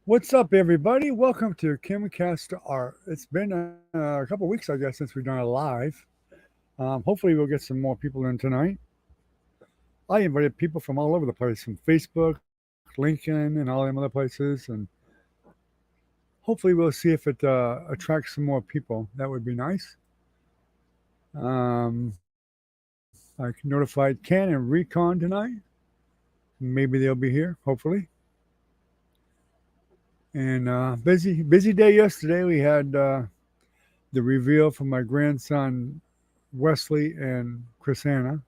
What's up, everybody? Welcome to Kimcast Art. It's been a couple weeks, I guess, since we've done a live. Hopefully, we'll get some more people in tonight. I invited people from all over the place, from Facebook, LinkedIn, and all them other places, and hopefully, we'll see if it attracts some more people. That would be nice. I notified Ken and Recon tonight. Maybe they'll be here, hopefully. And busy day yesterday. We had the reveal from my grandson Wesley and Chrisanna,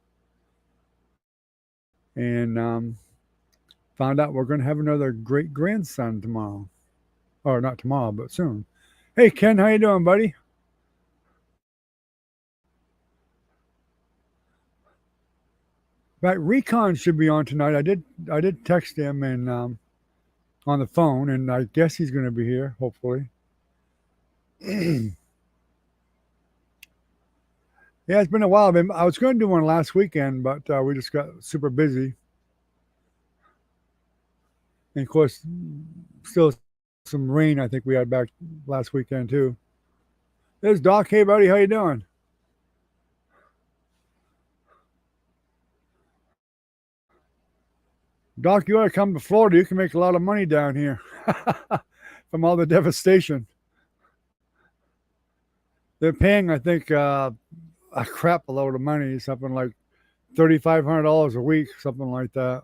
and found out we're going to have another great grandson tomorrow, or not tomorrow, but soon. Hey Ken, how you doing, buddy? Right, Recon should be on tonight. I did text him and on the phone, and I guess he's going to be here, hopefully. Yeah, it's been a while. I was going to do one last weekend, but we just got super busy. And of course, still some rain. I think we had back last weekend too. There's Doc. Hey, buddy, how you doing? Doc, you ought to come to Florida. You can make a lot of money down here from all the devastation. They're paying, I think, a crap a load of money, something like $3,500 a week, something like that.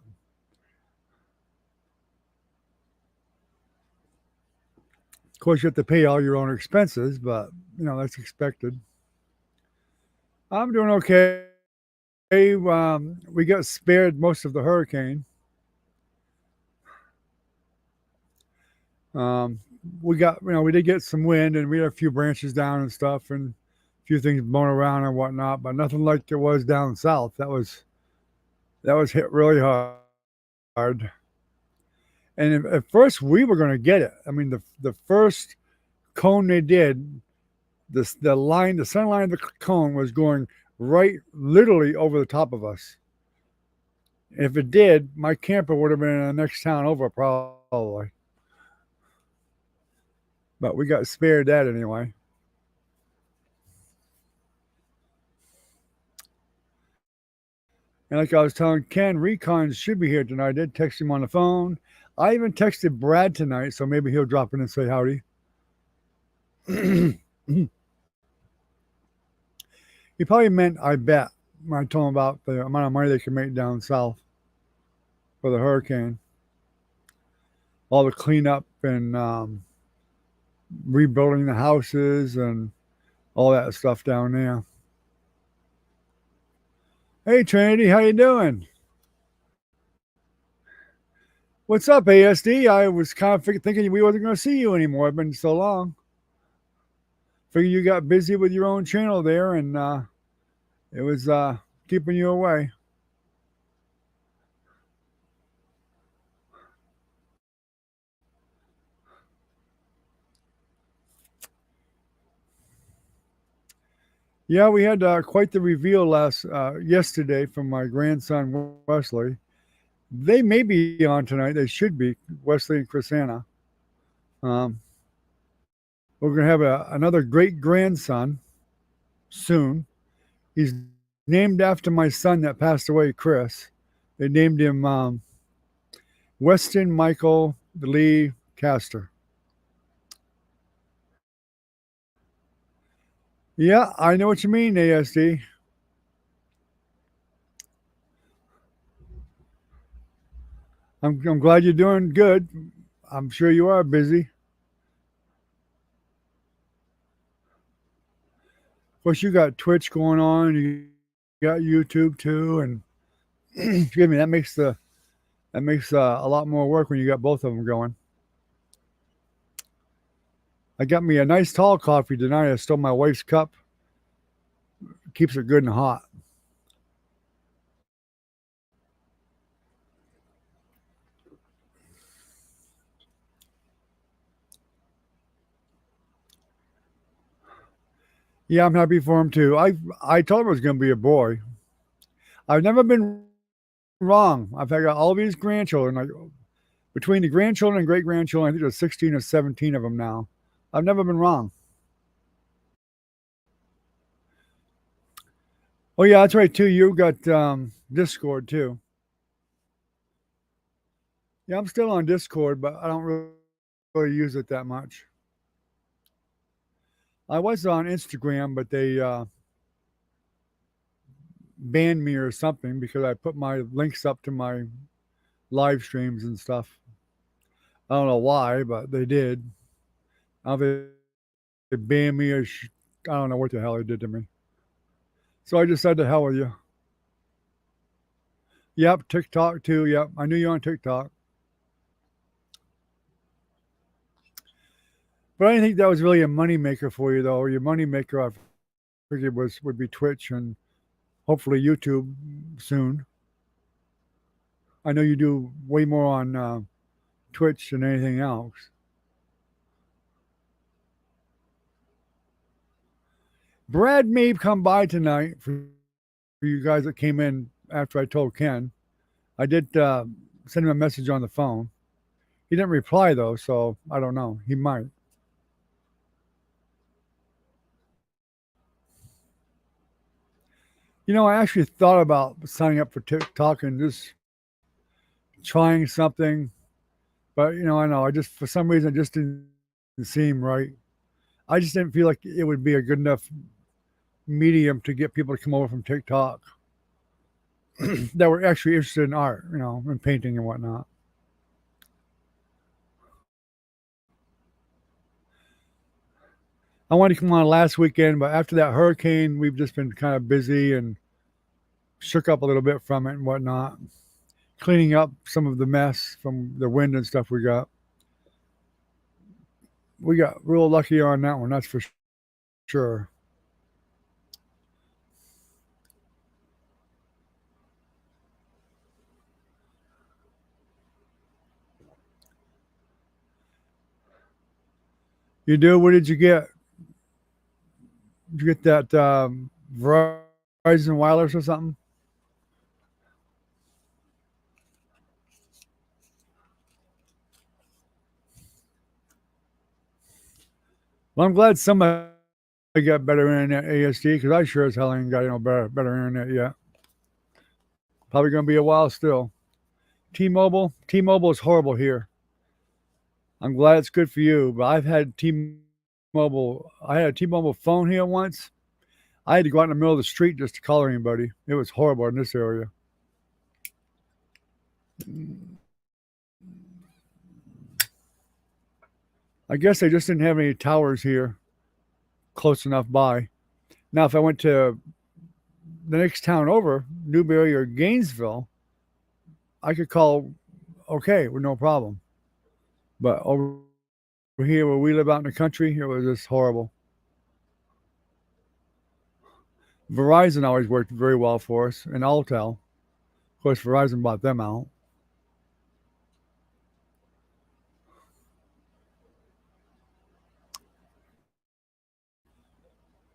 Of course, you have to pay all your own expenses, but that's expected. I'm doing okay. We got spared most of the hurricane. We did get some wind, and we had a few branches down and stuff, and a few things blown around and whatnot, but nothing like it was down south. That was hit really hard. And at first, we were going to get it. I mean, the first cone they did, the center line of the cone was going right, literally over the top of us. If it did, my camper would have been in the next town over, probably. But we got spared that anyway. And like I was telling Ken, Recon should be here tonight. I did text him on the phone. I even texted Brad tonight, so maybe he'll drop in and say howdy. He probably meant, I bet, when I told him about the amount of money they can make down south for the hurricane. All the cleanup and rebuilding the houses and all that stuff down there. Hey Trinity, how you doing? What's up, ASD? I was kind of thinking we wasn't going to see you anymore. It's been so long. Figure you got busy with your own channel there, and it was keeping you away. Yeah, we had quite the reveal yesterday from my grandson Wesley. They may be on tonight. They should be, Wesley and Chrisanna. We're going to have another great grandson soon. He's named after my son that passed away, Chris. They named him Weston Michael Lee Castor. Yeah, I know what you mean, ASD. I'm glad you're doing good. I'm sure you are busy. Of course, you got Twitch going on. You got YouTube too, and excuse me, that makes a lot more work when you got both of them going. I got me a nice tall coffee tonight. I stole my wife's cup. Keeps it good and hot. Yeah, I'm happy for him too. I told him it was going to be a boy. I've never been wrong. I've got all these grandchildren. Between the grandchildren and great grandchildren, I think there's 16 or 17 of them now. I've never been wrong. Oh yeah, that's right too. You got Discord too. Yeah, I'm still on Discord, but I don't really use it that much. I was on Instagram, but they banned me or something because I put my links up to my live streams and stuff. I don't know why, but they did. I don't know if they banned me or I don't know what the hell they did to me. So I just said to hell with you. Yep, TikTok too. Yep, I knew you on TikTok. But I didn't think that was really a money maker for you, though. Your money maker, I figured, would be Twitch and hopefully YouTube soon. I know you do way more on Twitch than anything else. Brad may come by tonight for you guys that came in after I told Ken. I did send him a message on the phone. He didn't reply though, so I don't know. He might. You know, I actually thought about signing up for TikTok and just trying something, but I know I just for some reason it just didn't seem right. I just didn't feel like it would be a good enough medium to get people to come over from TikTok that were actually interested in art, and painting and whatnot. I wanted to come on last weekend, but after that hurricane, we've just been kind of busy and shook up a little bit from it and whatnot, cleaning up some of the mess from the wind and stuff we got. We got real lucky on that one, that's for sure. You do? What did you get? Did you get that Verizon Wireless or something? Well, I'm glad somebody got better internet ASD because I sure as hell ain't got better internet yet. Probably going to be a while still. T-Mobile is horrible here. I'm glad it's good for you, but I've had T-Mobile. I had a T-Mobile phone here once. I had to go out in the middle of the street just to call anybody. It was horrible in this area. I guess they just didn't have any towers here close enough by. Now, if I went to the next town over, Newberry or Gainesville, I could call okay with no problem. But over here where we live out in the country, it was just horrible. Verizon always worked very well for us, and Altel. Of course, Verizon bought them out.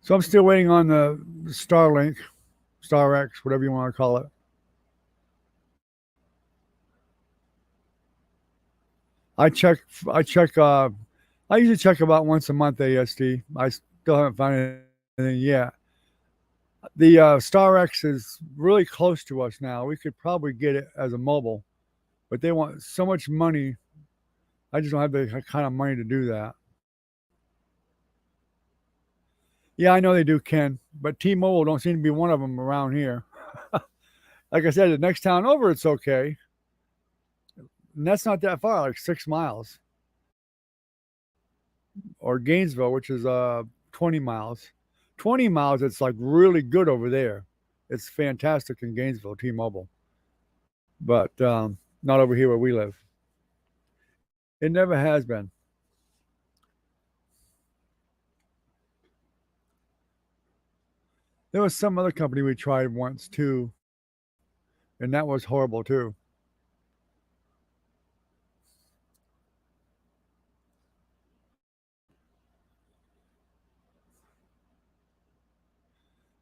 So I'm still waiting on the Starlink, StarX, whatever you want to call it. I check. I check. I usually check about once a month ASD. I still haven't found anything yet. The StarX is really close to us now. We could probably get it as a mobile, but they want so much money. I just don't have the kind of money to do that. Yeah, I know they do, Ken, but T-Mobile don't seem to be one of them around here. Like I said, the next town over, it's okay. And that's not that far, like 6 miles. Or Gainesville, which is 20 miles. 20 miles, it's like really good over there. It's fantastic in Gainesville, T-Mobile. But not over here where we live. It never has been. There was some other company we tried once too, and that was horrible too.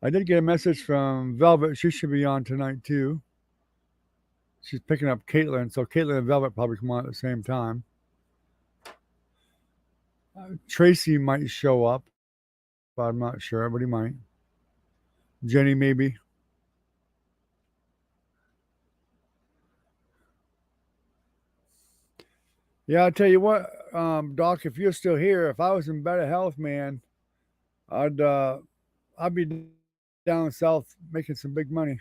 I did get a message from Velvet. She should be on tonight too. She's picking up Caitlin, so Caitlin and Velvet probably come on at the same time. Tracy might show up, but I'm not sure, but he might. Jenny, maybe. Yeah, I tell you what, Doc, if you're still here, if I was in better health, man, I'd I'd be down south making some big money.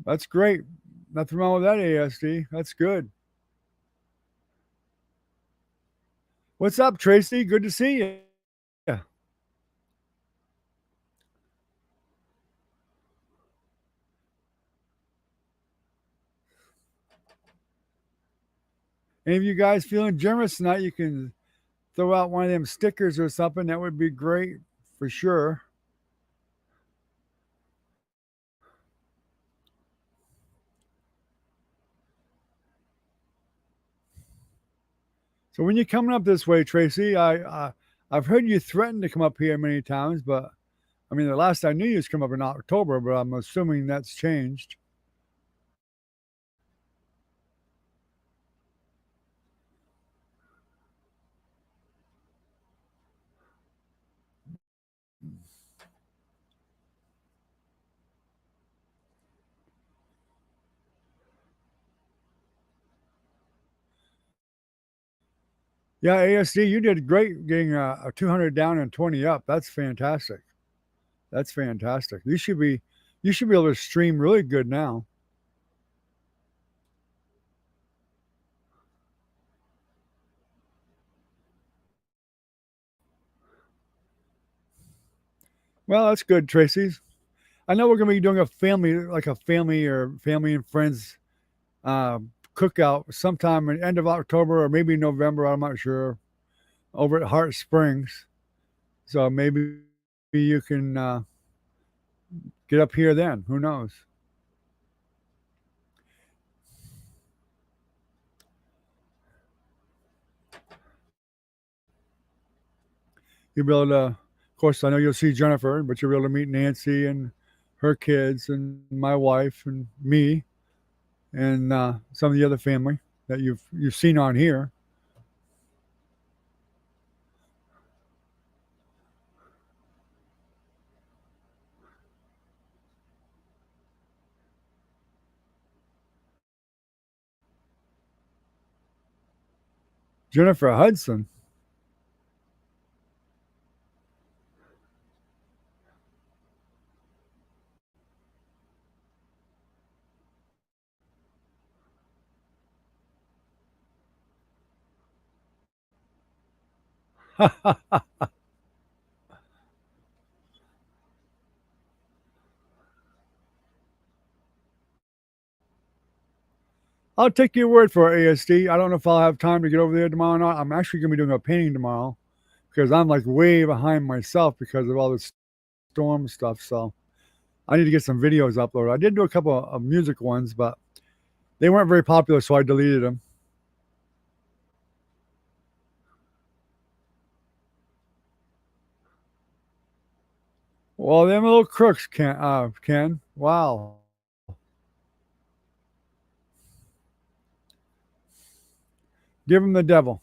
That's great. Nothing wrong with that, ASD. That's good. What's up, Tracy? Good to see you. Any of you guys feeling generous tonight? You can throw out one of them stickers or something. That would be great for sure. So when you're coming up this way, Tracy, I've heard you threaten to come up here many times, but I mean the last I knew you was come up in October, but I'm assuming that's changed. Yeah, ASD, you did great getting a 200 down and 20 up. That's fantastic. That's fantastic. You should be able to stream really good now. Well, that's good, Tracy. I know we're gonna be doing a family, like a family or family and friends uh, cookout sometime at the end of October or maybe November. I'm not sure. Over at Heart Springs, so maybe you can get up here then. Who knows? You'll be able to. Of course, I know you'll see Jennifer, but you'll be able to meet Nancy and her kids and my wife and me and some of the other family that you've seen on here. Jennifer Hudson. I'll take your word for it, ASD. I don't know if I'll have time to get over there tomorrow or not. I'm actually going to be doing a painting tomorrow because I'm like way behind myself because of all this storm stuff. So I need to get some videos uploaded. I did do a couple of music ones, but they weren't very popular, so I deleted them. Well, them little crooks, Ken. Wow. Give them the devil.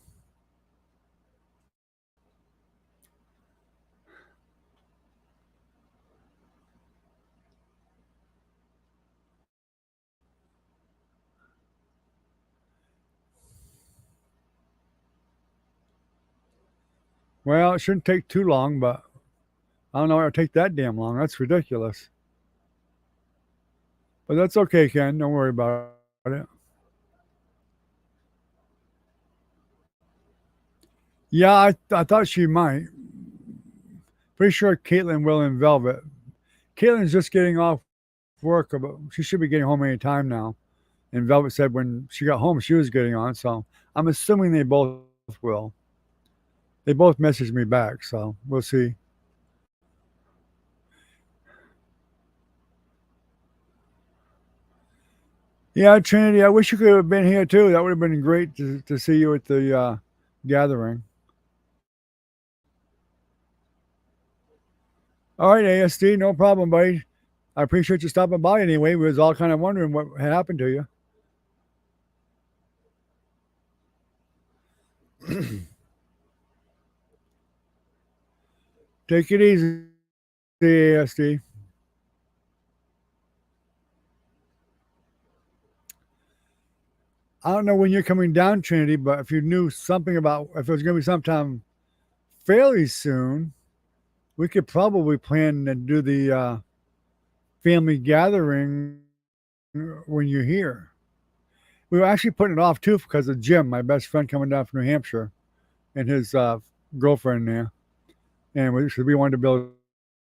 Well, it shouldn't take too long, but I don't know why it'll take that damn long. That's ridiculous. But that's okay, Ken. Don't worry about it. Yeah, I thought she might. Pretty sure Caitlin will in Velvet. Caitlin's just getting off work, but she should be getting home any time now. And Velvet said when she got home, she was getting on. So I'm assuming they both will. They both messaged me back, so we'll see. Yeah, Trinity, I wish you could have been here too. That would have been great to see you at the gathering. All right, ASD, no problem, buddy. I appreciate you stopping by anyway. We was all kind of wondering what had happened to you. Take it easy, ASD. I don't know when you're coming down, Trinity, but if you knew something about if it was going to be sometime fairly soon, we could probably plan to do the family gathering when you're here. We were actually putting it off too because of Jim, my best friend, coming down from New Hampshire, and his girlfriend there, and we wanted to be able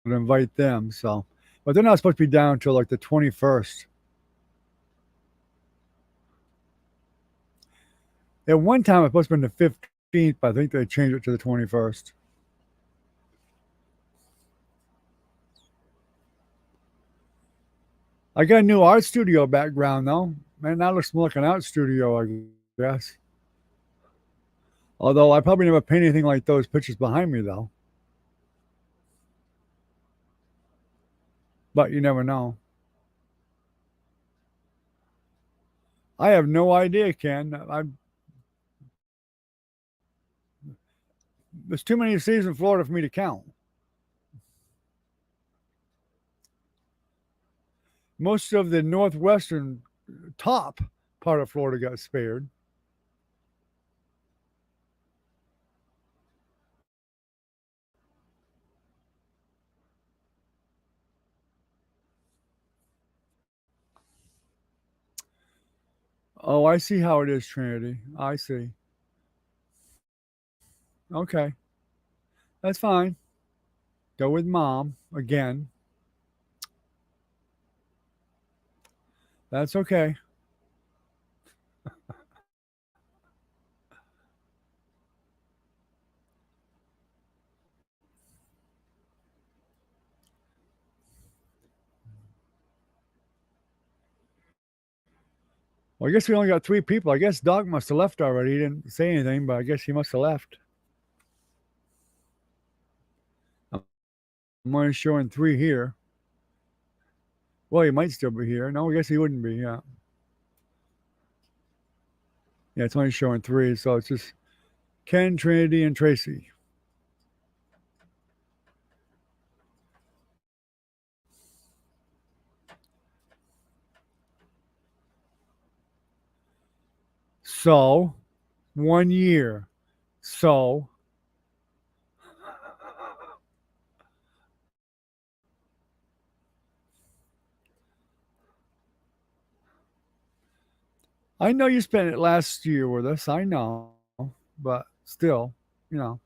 to invite them. So, but they're not supposed to be down until like the 21st. At one time, it was supposed to be the 15th, but I think they changed it to the 21st. I got a new art studio background though. Man, that looks more like an art studio, I guess. Although I probably never paint anything like those pictures behind me though. But you never know. I have no idea, Ken. There's too many cities in Florida for me to count. Most of the northwestern top part of Florida got spared. Oh, I see how it is, Trinity. I see. Okay, that's fine. Go with mom again. That's okay. Well, I guess we only got three people. I guess Doc must have left already. He didn't say anything, but I guess he must have left. I'm only showing three here. Well, he might still be here. No, I guess he wouldn't be. Yeah. Yeah, it's only showing three. So it's just Ken, Trinity, and Tracy. So 1 year. So I know you spent it last year with us. I know, but still, you know,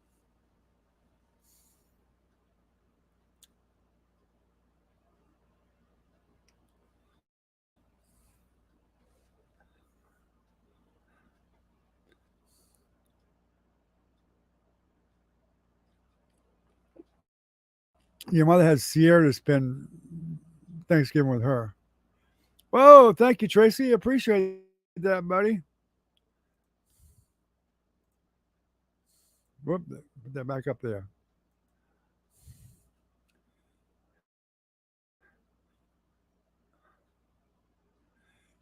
your mother has Sierra to spend Thanksgiving with her. Whoa, thank you, Tracy. Appreciate that, buddy. Whoop, put that back up there.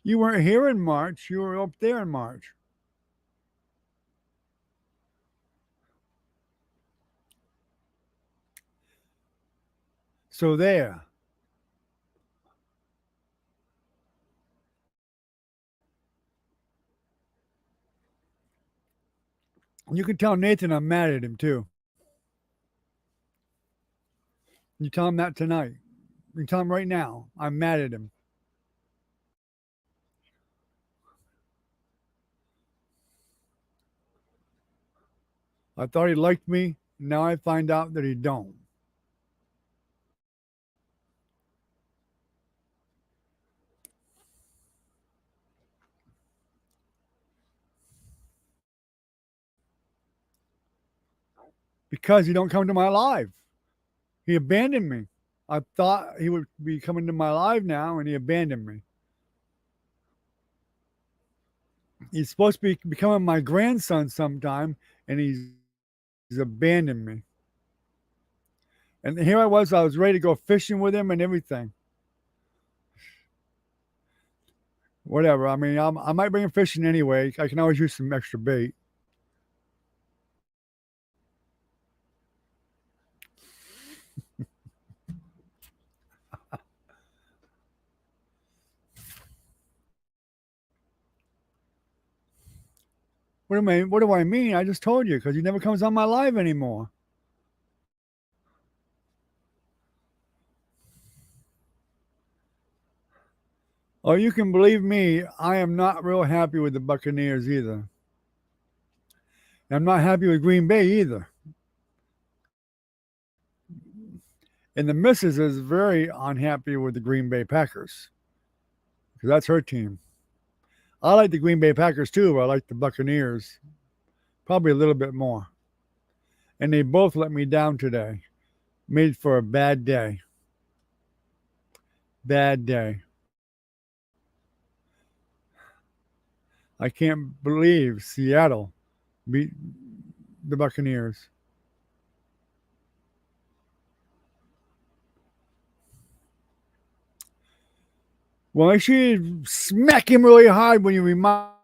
You weren't here in March. You were up there in March. So there. You can tell Nathan I'm mad at him too. You tell him that tonight. You tell him right now. I'm mad at him. I thought he liked me. Now I find out that he don't. Because he don't come to my live. He abandoned me. I thought he would be coming to my live now, and he abandoned me. He's supposed to be becoming my grandson sometime, and he's abandoned me. And here I was ready to go fishing with him and everything. Whatever. I mean, I might bring him fishing anyway. I can always use some extra bait. What do I mean? I just told you because he never comes on my live anymore. Oh, you can believe me, I am not real happy with the Buccaneers either. I'm not happy with Green Bay either. And the missus is very unhappy with the Green Bay Packers because that's her team. I like the Green Bay Packers too, but I like the Buccaneers probably a little bit more. And they both let me down today. Made for a bad day. Bad day. I can't believe Seattle beat the Buccaneers. Well, make sure you smack him really hard when you remind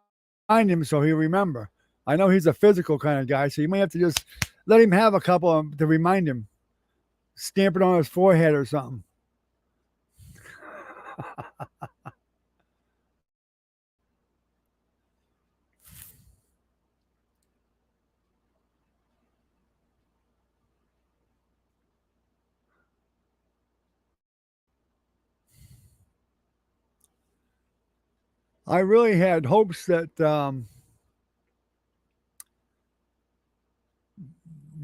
him so he'll remember. I know he's a physical kind of guy, so you might have to just let him have a couple to remind him. Stamp it on his forehead or something. I really had hopes that the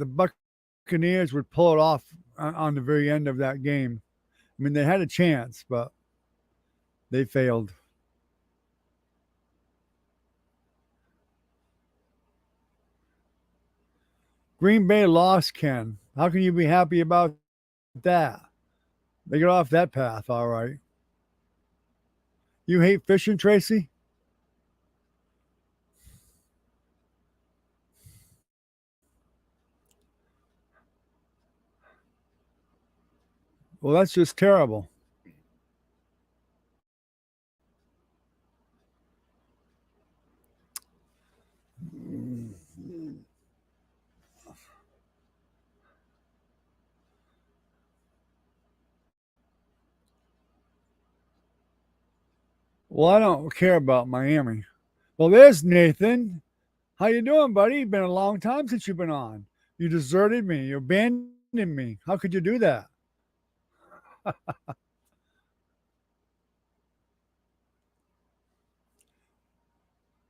Buccaneers would pull it off on the very end of that game. I mean, they had a chance, but they failed. Green Bay lost, Ken. How can you be happy about that? They get off that path, all right. You hate fishing, Tracy? Well, that's just terrible. Well, I don't care about Miami. Well, there's Nathan. How you doing, buddy? Been a long time since you've been on. You deserted me. You abandoned me. How could you do that?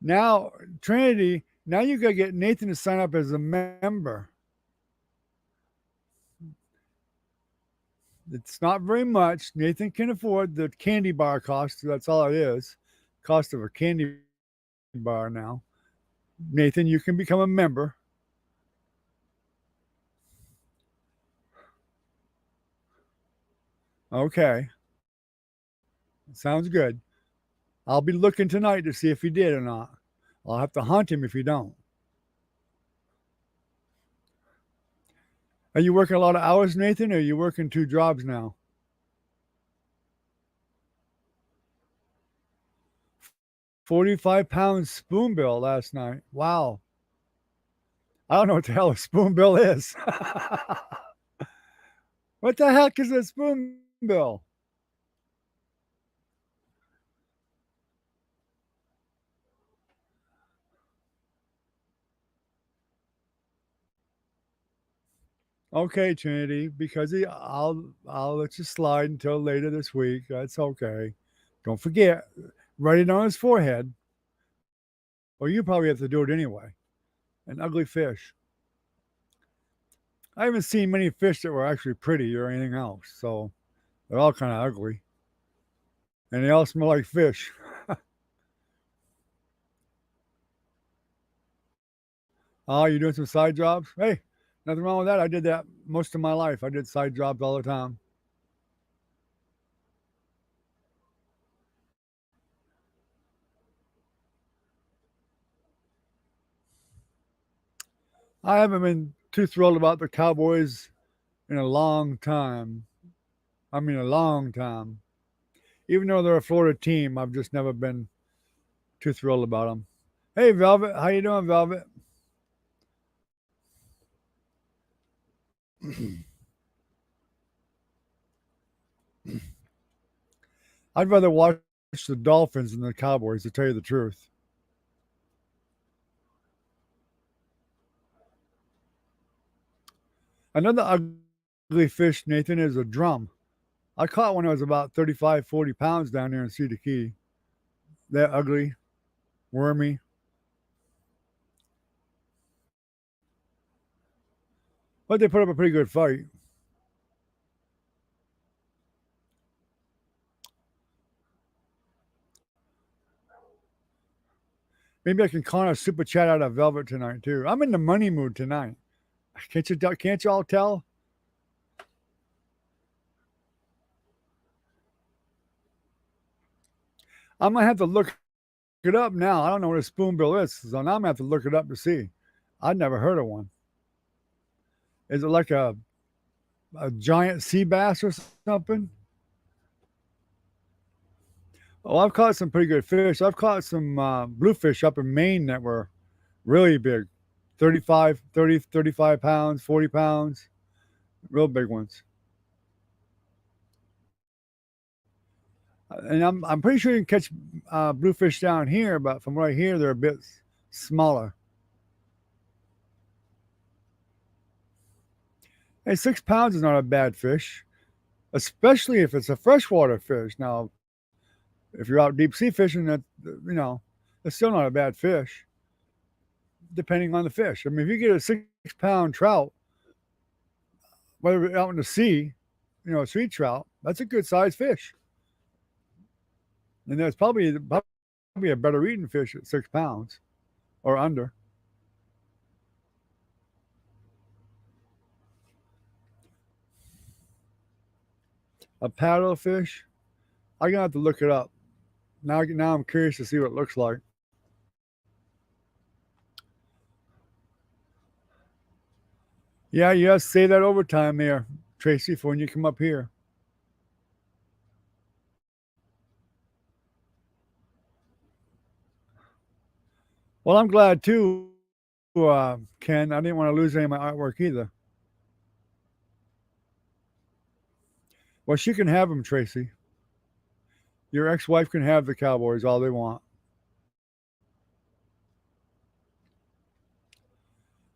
Now, Trinity, now you got to get Nathan to sign up as a member. It's not very much. Nathan can afford the candy bar cost. That's all it is. Cost of a candy bar now. Nathan, you can become a member. Okay. Sounds good. I'll be looking tonight to see if he did or not. I'll have to hunt him if he don't. Are you working a lot of hours, Nathan, or are you working two jobs now? 45-pound spoonbill last night. Wow. I don't know what the hell a spoonbill is. What the heck is a spoonbill? Okay, Trinity, because I'll let you slide until later this week. That's okay. Don't forget, write it on his forehead, or you probably have to do it anyway. An ugly fish. I haven't seen many fish that were actually pretty or anything else, so they're all kind of ugly, and they all smell like fish. Oh, you doing some side jobs? Hey, nothing wrong with that. I did that most of my life. I did side jobs all the time. I haven't been too thrilled about the Cowboys in a long time. I mean, a long time. Even though they're a Florida team, I've just never been too thrilled about them. Hey, Velvet, how you doing, Velvet? I'd rather watch the Dolphins than the Cowboys, to tell you the truth. Another ugly fish, Nathan, is a drum. I caught one that was about 35, 40 pounds down there in Cedar Key. They're ugly, wormy. But they put up a pretty good fight. Maybe I can con a super chat out of Velvet tonight too. I'm in the money mood tonight. Can't y'all tell? I'm gonna have to look it up now. I don't know what a spoonbill is, so now I'm gonna have to look it up to see. I'd never heard of one. Is it like a giant sea bass or something? Oh, I've caught some pretty good fish. I've caught some bluefish up in Maine that were really big, 35 pounds, 40 pounds, real big ones. And I'm pretty sure you can catch bluefish down here, but from what I hear, they're a bit smaller. Hey, 6 pounds is not a bad fish, especially if it's a freshwater fish. Now, if you're out deep sea fishing, it's still not a bad fish, depending on the fish. I mean, if you get a 6 pound trout, whether out in the sea, a sweet trout, that's a good sized fish. And that's probably a better eating fish at 6 pounds or under. A paddlefish, I'm gonna have to look it up. Now I'm curious to see what it looks like. Yeah, say that overtime there, Tracy, for when you come up here. Well, I'm glad too, Ken. I didn't want to lose any of my artwork either. Well, she can have them, Tracy. Your ex-wife can have the Cowboys all they want.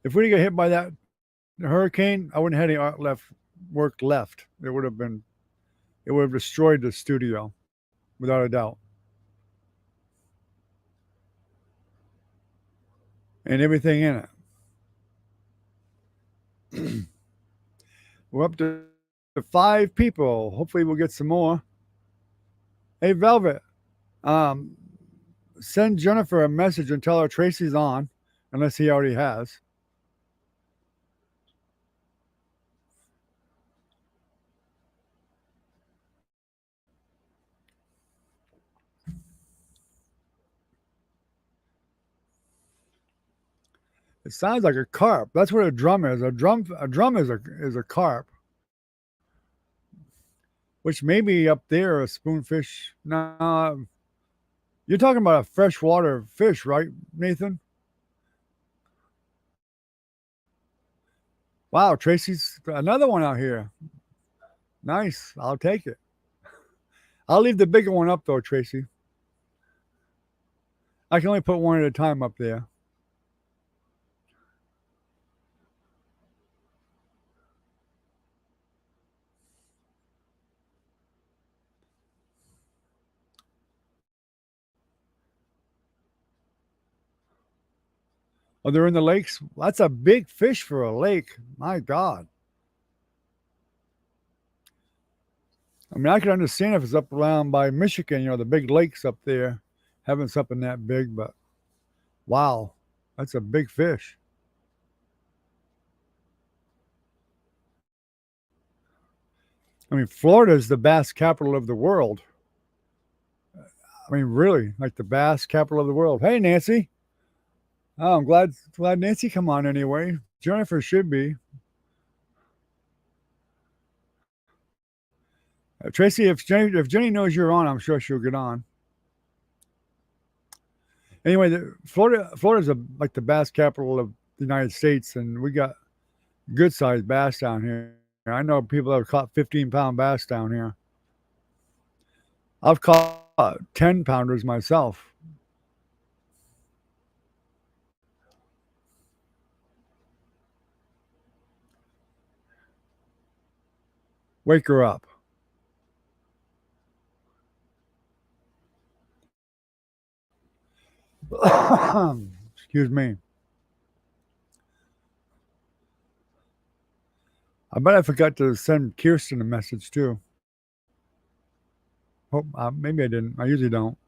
If we didn't get hit by that hurricane, I wouldn't have any work left. It would have destroyed the studio, without a doubt. And everything in it. We're up to 5 people. Hopefully we'll get some more. Hey, Velvet, um, send Jennifer a message and tell her Tracy's on, unless he already has. It sounds like a carp. That's what a drum is. A drum is a carp, which may be up there a spoonfish. Nah, you're talking about a freshwater fish, right, Nathan? Wow, Tracy's another one out here. Nice. I'll take it. I'll leave the bigger one up though, Tracy. I can only put one at a time up there. Oh, they're in the lakes? That's a big fish for a lake. My God. I mean, I could understand if it's up around by Michigan, the big lakes up there, having something that big, but wow, that's a big fish. I mean, Florida is the bass capital of the world. I mean, really, like the bass capital of the world. Hey, Nancy. Oh, I'm glad Nancy come on anyway. Jennifer should be. Tracy, if Jenny knows you're on, I'm sure she'll get on. Anyway, Florida's like the bass capital of the United States, and we got good sized bass down here. I know people that have caught 15-pound bass down here. I've caught 10-pounders myself. Wake her up. Excuse me. I bet I forgot to send Kirsten a message too. Hope maybe I didn't. I usually don't.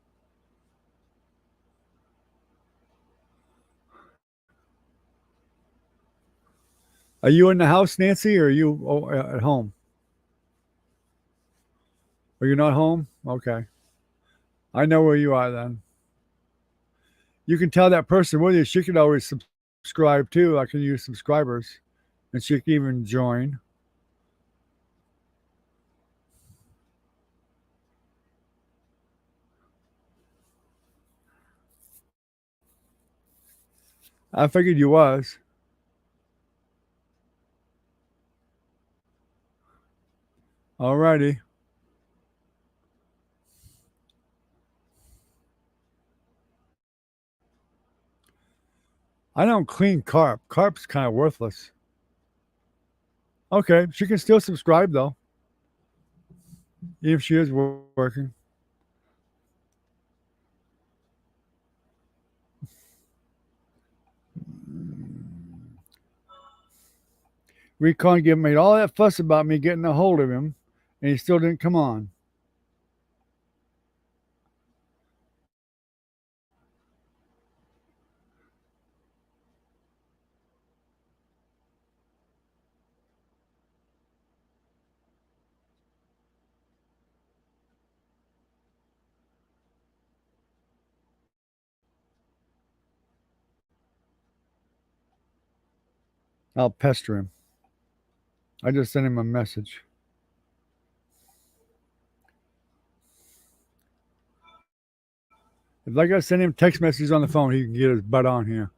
Are you in the house, Nancy, or are you at home? Are you not home? Okay. I know where you are then. You can tell that person with you. She could always subscribe too. I can use subscribers, and she can even join. I figured you was. Alrighty. I don't clean carp. Carp's kind of worthless. Okay, she can still subscribe though, even if she is working. Recon made all that fuss about me getting a hold of him, and he still didn't come on. I'll pester him. I just sent him a message. If I gotta send him text messages on the phone, he can get his butt on here.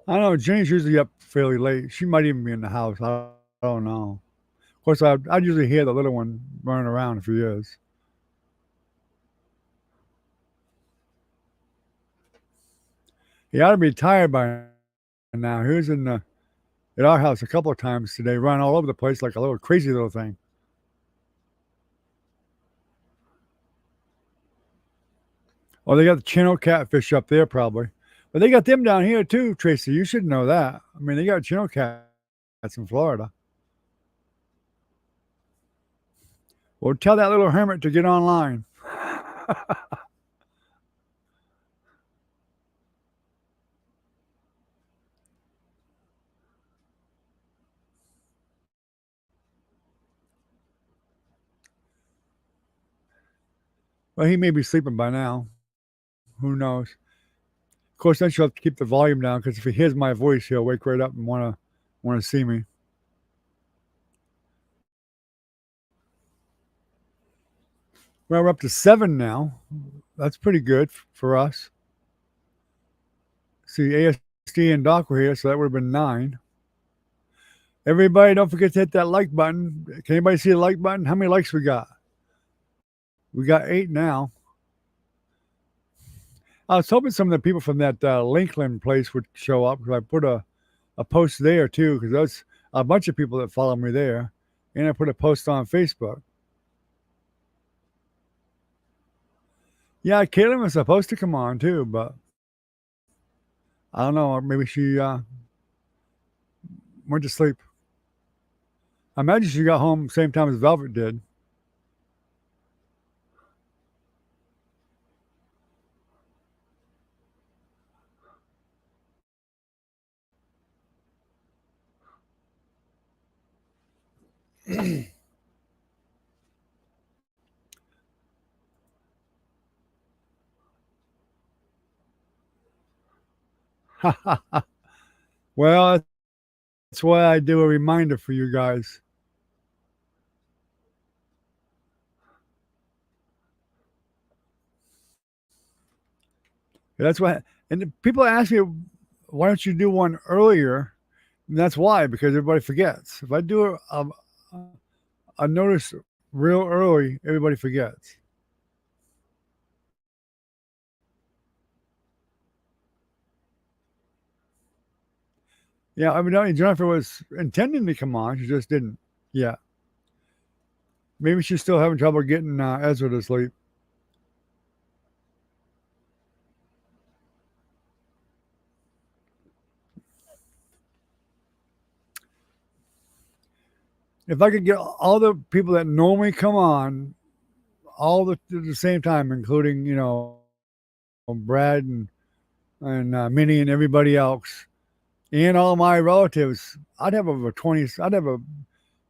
I don't know. Jenny's usually up fairly late. She might even be in the house. I don't know. Of course, I'd usually hear the little one running around if he is. He ought to be tired by now. He was at our house a couple of times today, running all over the place like a little crazy little thing. Oh, they got the Chinook catfish up there probably. But they got them down here too, Tracy. You should know that. I mean, they got Chinook cats in Florida. Well, tell that little hermit to get online. Well, he may be sleeping by now. Who knows? Of course, then she'll have to keep the volume down because if he hears my voice, he'll wake right up and wanna see me. Well, we're up to 7 now. That's pretty good for us. See, ASD and Doc were here, so that would have been 9. Everybody, don't forget to hit that like button. Can anybody see the like button? How many likes we got? We got 8 now. I was hoping some of the people from that Linkland place would show up because I put a post there too because there's a bunch of people that follow me there, and I put a post on Facebook. Yeah, Caitlin was supposed to come on too, but I don't know. Maybe she went to sleep. I imagine she got home same time as Velvet did. Well, that's why I do a reminder for you guys. That's why. And people ask me, why don't you do one earlier? And that's why, because everybody forgets. If I do a notice real early, everybody forgets. Yeah, I mean, Jennifer was intending to come on, she just didn't. Yeah, maybe she's still having trouble getting Ezra to sleep. If I could get all the people that normally come on all at the same time, including Brad and Minnie and everybody else, and all my relatives, I'd have over 20. I'd have a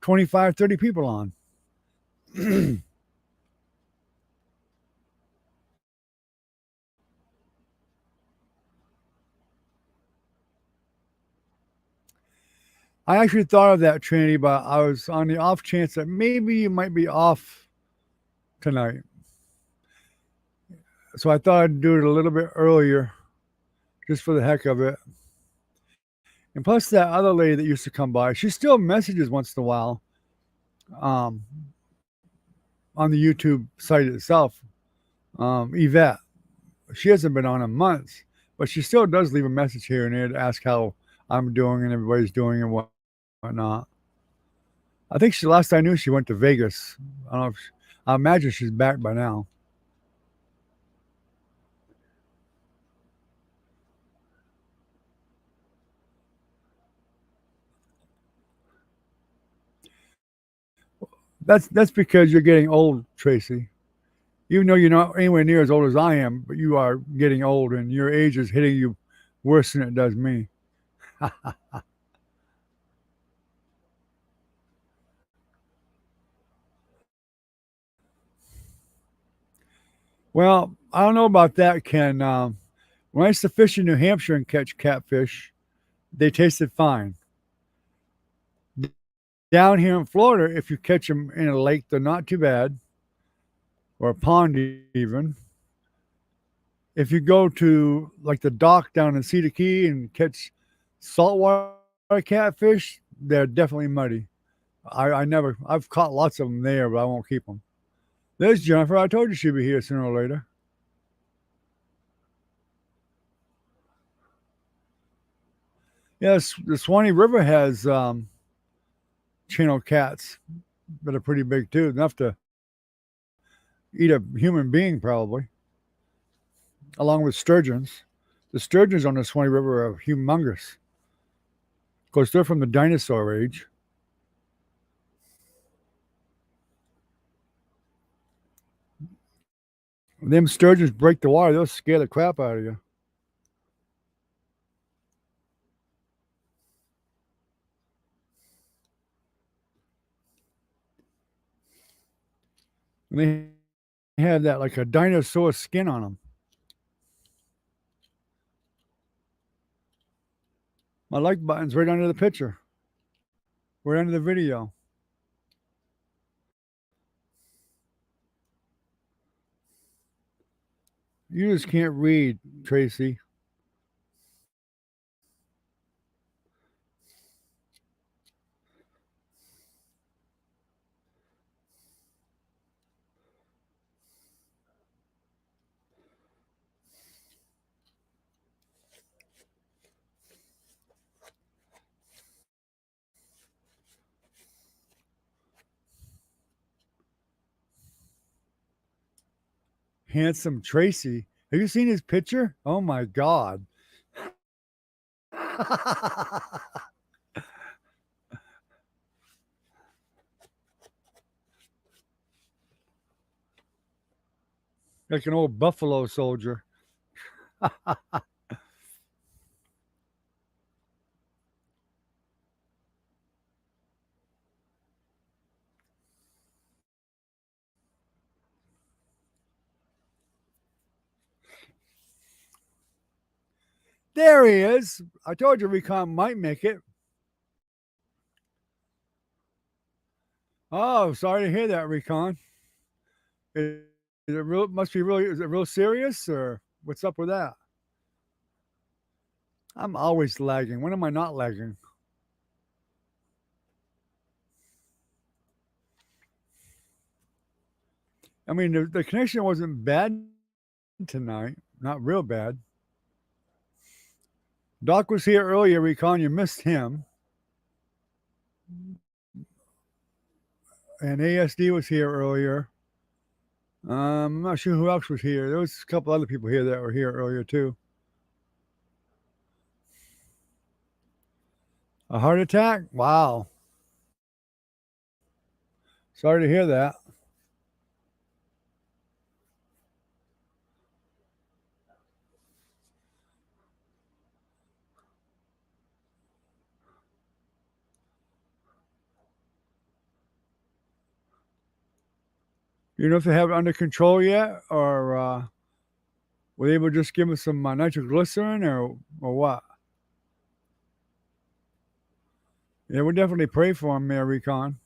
25, 30 people on. I actually thought of that, Trinity, but I was on the off chance that maybe you might be off tonight. So I thought I'd do it a little bit earlier, just for the heck of it. And plus, that other lady that used to come by, she still messages once in a while um, on the YouTube site itself. Yvette, she hasn't been on in months, but she still does leave a message here and there to ask how I'm doing and everybody's doing and whatnot. I think she last I knew she went to Vegas. I don't know if I imagine she's back by now. That's because you're getting old, Tracy. Even though you're not anywhere near as old as I am, but you are getting old and your age is hitting you worse than it does me. Well, I don't know about that, Ken. When I used to fish in New Hampshire and catch catfish, they tasted fine. Down here in Florida, if you catch them in a lake, they're not too bad, or a pond even. If you go to like the dock down in Cedar Key and catch saltwater catfish, they're definitely muddy. I've caught lots of them there, but I won't keep them. There's Jennifer. I told you she'd be here sooner or later. Yes, the Swanee River has channel cats that are pretty big too, enough to eat a human being probably, along with sturgeons. The sturgeons on the Swanee River are humongous. Of course, they're from the dinosaur age. Them sturgeons break the water; they'll scare the crap out of you. And they had that like a dinosaur skin on them. My like button's right under the picture, right under the video. You just can't read, Tracy. Handsome Tracy. Have you seen his picture? Oh my God. Like an old buffalo soldier. There he is. I told you Recon might make it. Oh, sorry to hear that, Recon. Is it real? Must be really. Is it real serious, or what's up with that? I'm always lagging. When am I not lagging? I mean, the connection wasn't bad tonight. Not real bad. Doc was here earlier, Recon. You missed him. And ASD was here earlier. I'm not sure who else was here. There was a couple other people here that were here earlier too. A heart attack? Wow. Sorry to hear that. You know if they have it under control yet, or were they able to just give us some nitroglycerin, or what? Yeah, we'll definitely pray for him, Mayor Recon.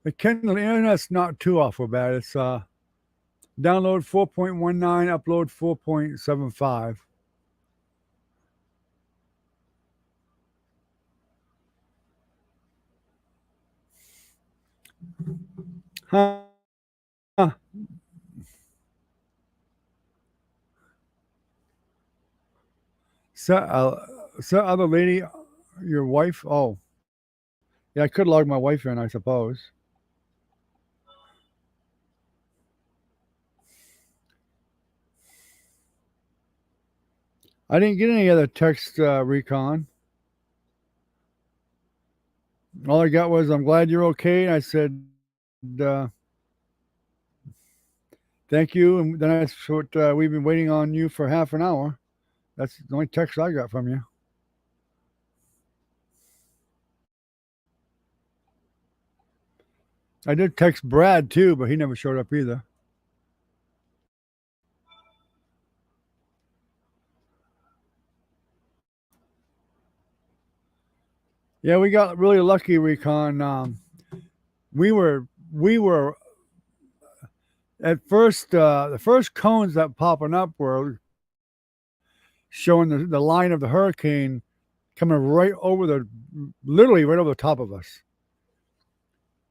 The internet's not too awful bad. It's download 4.19, upload 4.75. Huh? So other lady, your wife? Oh, yeah, I could log my wife in, I suppose. I didn't get any other text, Recon. All I got was, I'm glad you're okay. I said, uh, thank you. And then that's what we've been waiting on you for half an hour. That's the only text I got from you. I did text Brad too, but he never showed up either. Yeah, we got really lucky, Recon. We were at first the first cones that popping up were showing the line of the hurricane coming right over literally right over the top of us.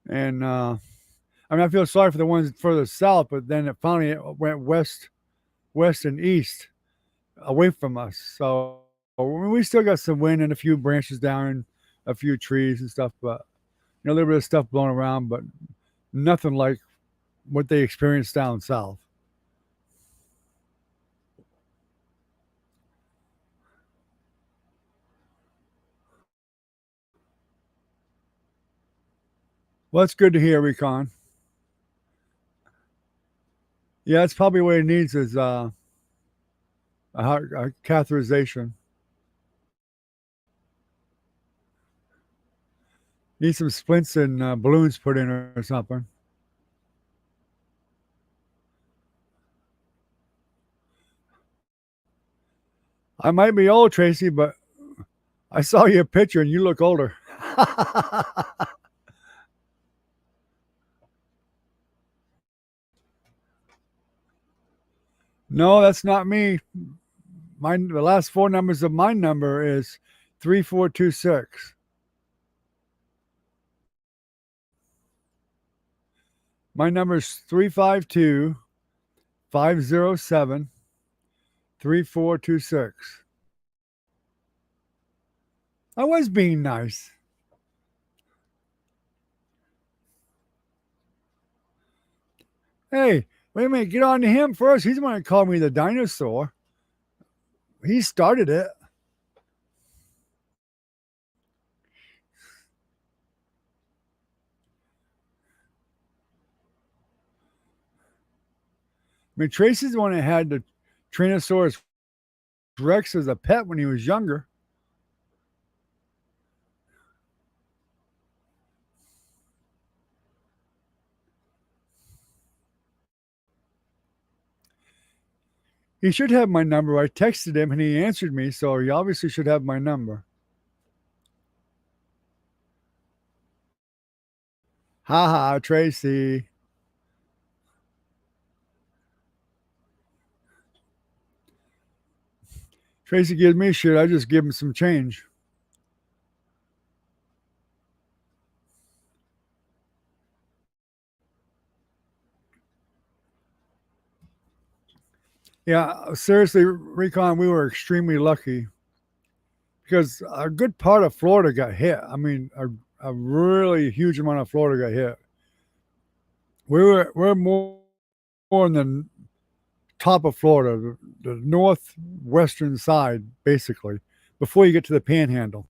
And I mean, I feel sorry for the ones further south, but then it finally went west and east away from us. So we still got some wind and a few branches down and a few trees and stuff, but a little bit of stuff blowing around, but nothing like what they experienced down south. Well, that's good to hear, Recon. Yeah, that's probably what it needs is a catheterization. Need some splints and balloons put in or something. I might be old, Tracy, but I saw your picture and you look older. No, that's not me. The last four numbers of my number is 3426. My number is 352 507 3426. I was being nice. Hey, wait a minute. Get on to him first. He's the one that called me the dinosaur. He started it. I mean, Tracy's the one that had the Tyrannosaurus Rex as a pet when he was younger. He should have my number. I texted him and he answered me, so he obviously should have my number. Ha ha, Tracy. Tracy gives me shit. I just give him some change. Yeah, seriously, Recon, we were extremely lucky because a good part of Florida got hit. I mean, a really huge amount of Florida got hit. We're more in the top of Florida, the northwestern side, basically, before you get to the Panhandle,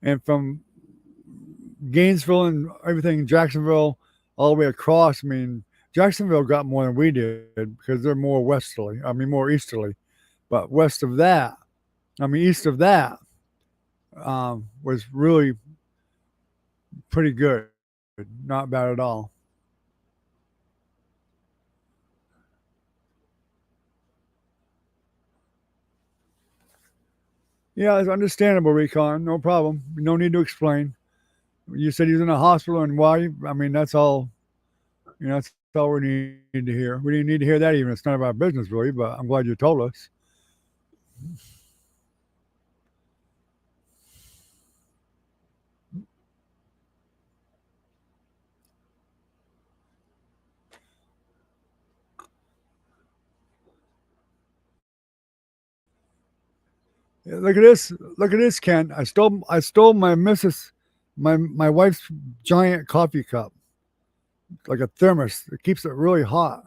and from Gainesville and everything, Jacksonville, all the way across. I mean, Jacksonville got more than we did because they're more westerly. I mean, more easterly. But west of that, I mean, east of that, was really pretty good. Not bad at all. Yeah, it's understandable, Recon. No problem. No need to explain. You said he's in a hospital and why? I mean, that's all. That's all we need to hear. We didn't need to hear that even. It's none of our business, really. But I'm glad you told us. Yeah, look at this. Look at this, Ken. I stole my wife's giant coffee cup, like a thermos. It keeps it really hot.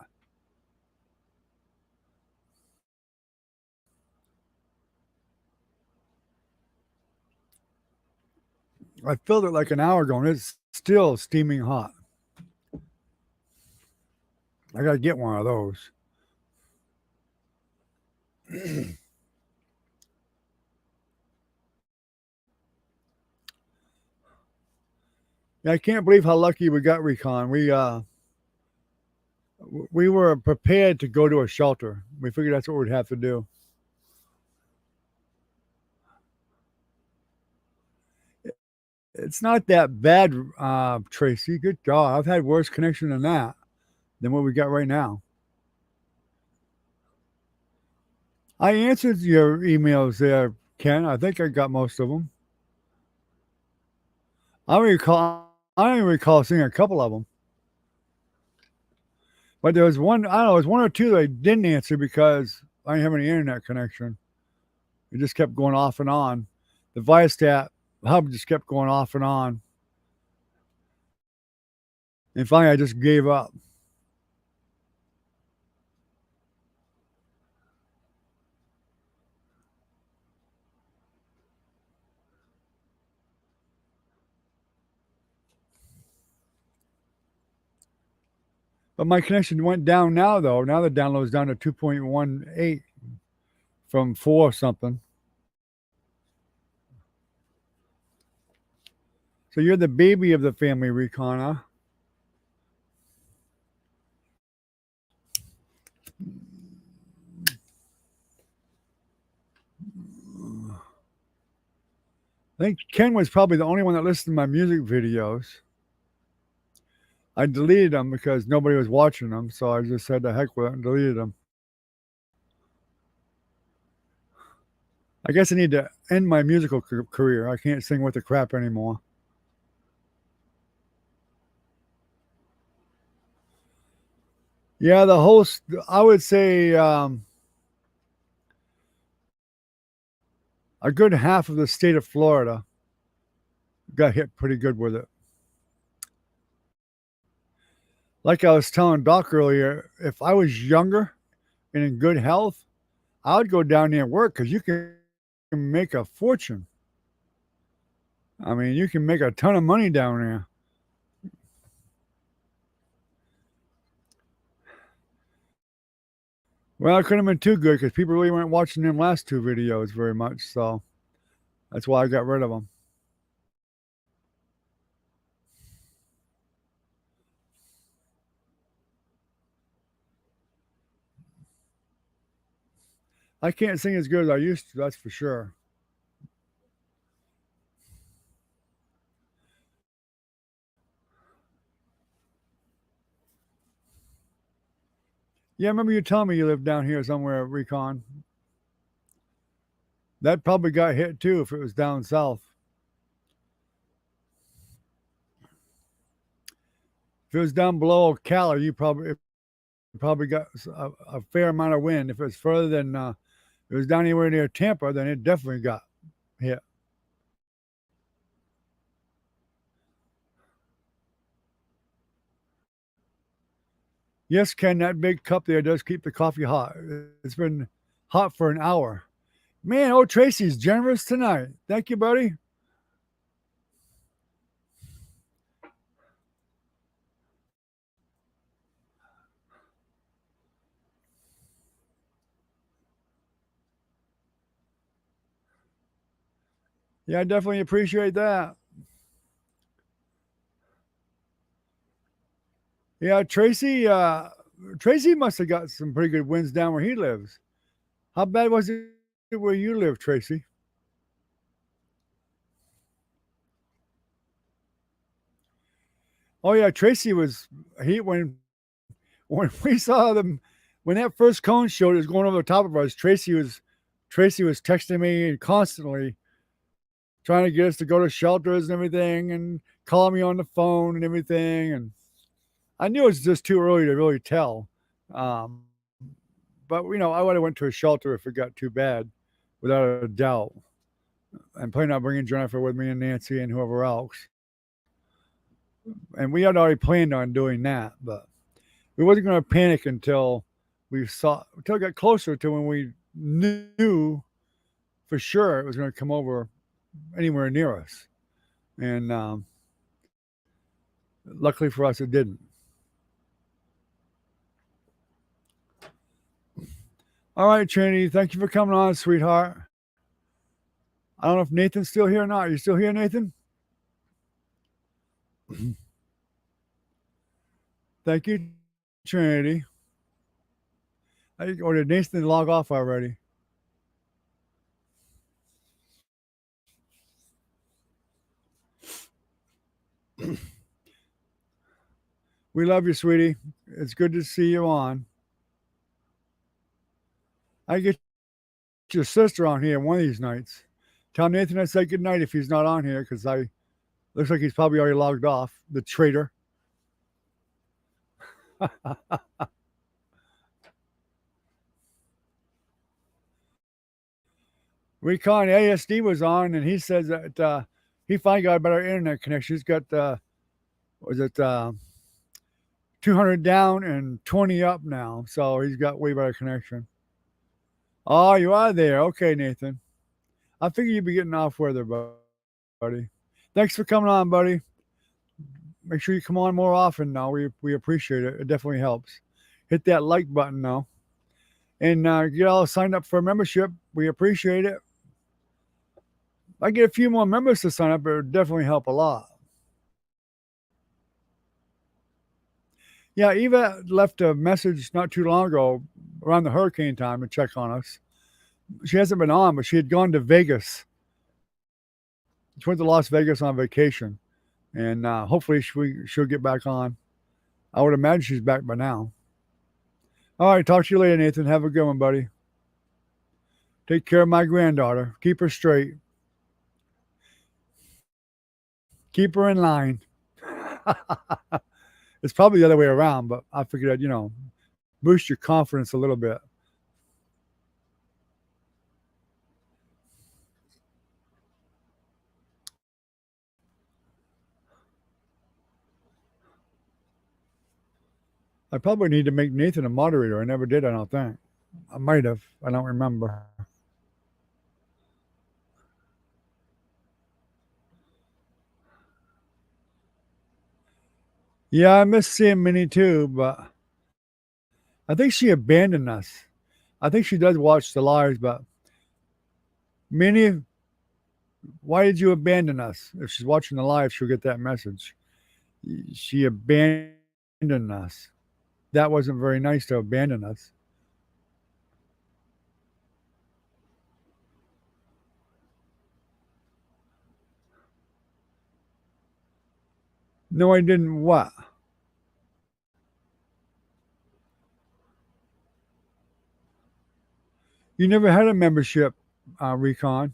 I filled it like an hour ago, and it's still steaming hot. I gotta get one of those. Yeah, I can't believe how lucky we got, Recon. We were prepared to go to a shelter. We figured that's what we'd have to do. It's not that bad, Tracy. Good God, I've had worse connection than that than what we got right now. I answered your emails there, Ken. I think I got most of them. I don't recall. I don't even recall seeing a couple of them. But there was one. I don't know. It was one or two that I didn't answer because I didn't have any internet connection. It just kept going off and on. The Viastat hub just kept going off and on. And finally, I just gave up. But my connection went down now, though. Now the download's down to 2.18 from 4 something. So you're the baby of the family, Recon, huh? I think Ken was probably the only one that listened to my music videos. I deleted them because nobody was watching them, so I just said the heck with it and deleted them. I guess I need to end my musical career. I can't sing with the crap anymore. Yeah, the host, I would say a good half of the state of Florida got hit pretty good with it. Like I was telling Doc earlier, if I was younger and in good health, I would go down there and work because you can make a fortune. I mean, you can make a ton of money down there. Well, it couldn't have been too good because people really weren't watching them last two videos very much. So that's why I got rid of them. I can't sing as good as I used to, that's for sure. Yeah, I remember you telling me you lived down here somewhere, Recon. That probably got hit too if it was down south. If it was down below Ocala, you probably got a fair amount of wind. If it was further than it was down anywhere near Tampa, then it definitely got hit. Yes, Ken, that big cup there does keep the coffee hot. It's been hot for an hour. Man, old Tracy's generous tonight. Thank you, buddy. Yeah, I definitely appreciate that. Yeah, Tracy must have got some pretty good winds down where he lives. How bad was it where you live, Tracy? Oh yeah, Tracy was he when we saw them when that first cone showed it was going over the top of us. Tracy was texting me constantly, trying to get us to go to shelters and everything, and calling me on the phone and everything. And I knew it was just too early to really tell. Um, but I would have went to a shelter if it got too bad, without a doubt. I'm planning on bringing Jennifer with me and Nancy and whoever else. And we had already planned on doing that, but we wasn't going to panic until it got closer to when we knew for sure it was going to come over anywhere near us. And luckily for us, it didn't. All right, Trinity, thank you for coming on, sweetheart. I don't know if Nathan's still here or not. Are you still here, Nathan? Thank you, Trinity. Or did Nathan log off already? We love you, sweetie. It's good to see you on. I get your sister on here one of these nights. Tell Nathan I say good night if he's not on here, because I looks like he's probably already logged off. The traitor. Recon ASD was on, and he says that he finally got a better internet connection. He's got was it 200 down and 20 up now, so he's got way better connection. Oh, you are there. Okay, Nathan. I figure you'd be getting off weather, buddy. Thanks for coming on, buddy. Make sure you come on more often now. We appreciate it. It definitely helps. Hit that like button now. And get all signed up for a membership. We appreciate it. I get a few more members to sign up, it would definitely help a lot. Yeah, Eva left a message not too long ago around the hurricane time to check on us. She hasn't been on, but she had gone to Vegas. She went to Las Vegas on vacation, and hopefully she'll get back on. I would imagine she's back by now. All right, talk to you later, Nathan. Have a good one, buddy. Take care of my granddaughter. Keep her straight. Keep her in line. It's probably the other way around, but I figured I'd, boost your confidence a little bit. I probably need to make Nathan a moderator. I never did, I don't think. I might have. I don't remember. Yeah, I miss seeing Minnie too, but I think she abandoned us. I think she does watch the lives, but Minnie, why did you abandon us? If she's watching the live, she'll get that message. She abandoned us. That wasn't very nice to abandon us. No, I didn't. What? You never had a membership, Recon.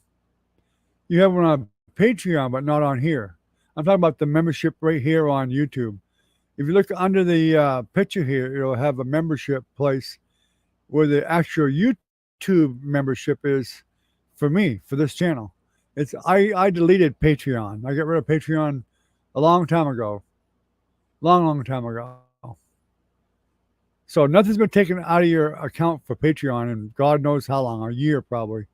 You have one on Patreon, but not on here. I'm talking about the membership right here on YouTube. If you look under the picture here, it'll have a membership place where the actual YouTube membership is for me, for this channel. I deleted Patreon. I got rid of Patreon a long time ago. Long time ago. So nothing's been taken out of your account for Patreon in God knows how long, a year probably.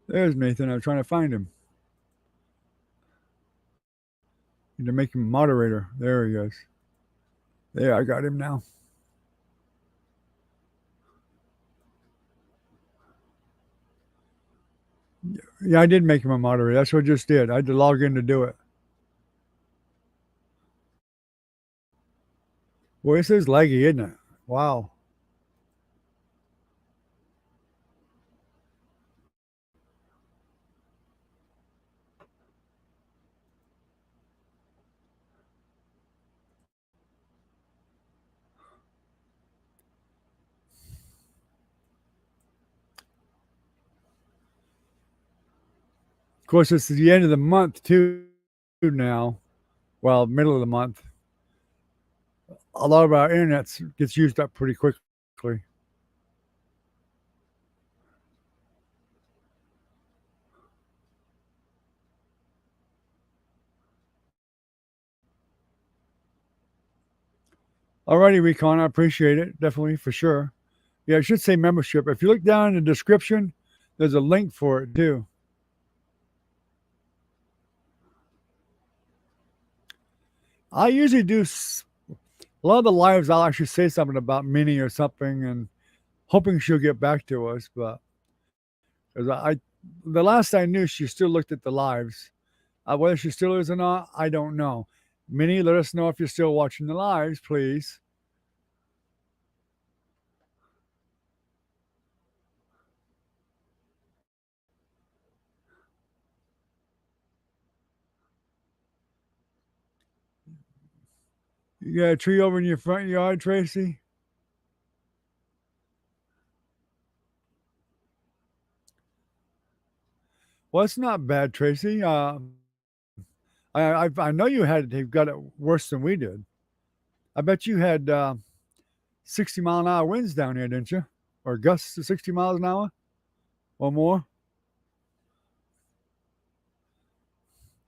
There's Nathan. I'm trying to find him. Need to make him moderator. There he is. There, I got him now. Yeah, I did make him a moderator. That's what I just did. I had to log in to do it. Boy, this is laggy, isn't it? Wow. Of course, it's the end of the month too now. Well, middle of the month. A lot of our internet gets used up pretty quickly. Alrighty, Recon, I appreciate it. Definitely, for sure. Yeah, it should say membership. If you look down in the description, there's a link for it too. I usually do a lot of the lives. I'll actually say something about Minnie or something, and hoping she'll get back to us. But because the last I knew, she still looked at the lives. Whether she still is or not, I don't know. Minnie, let us know if you're still watching the lives, please. You got a tree over in your front yard, Tracy? Well, it's not bad, Tracy. I know they've got it worse than we did. I bet you had 60-mile-an-hour winds down here, didn't you? Or gusts to 60 miles an hour or more.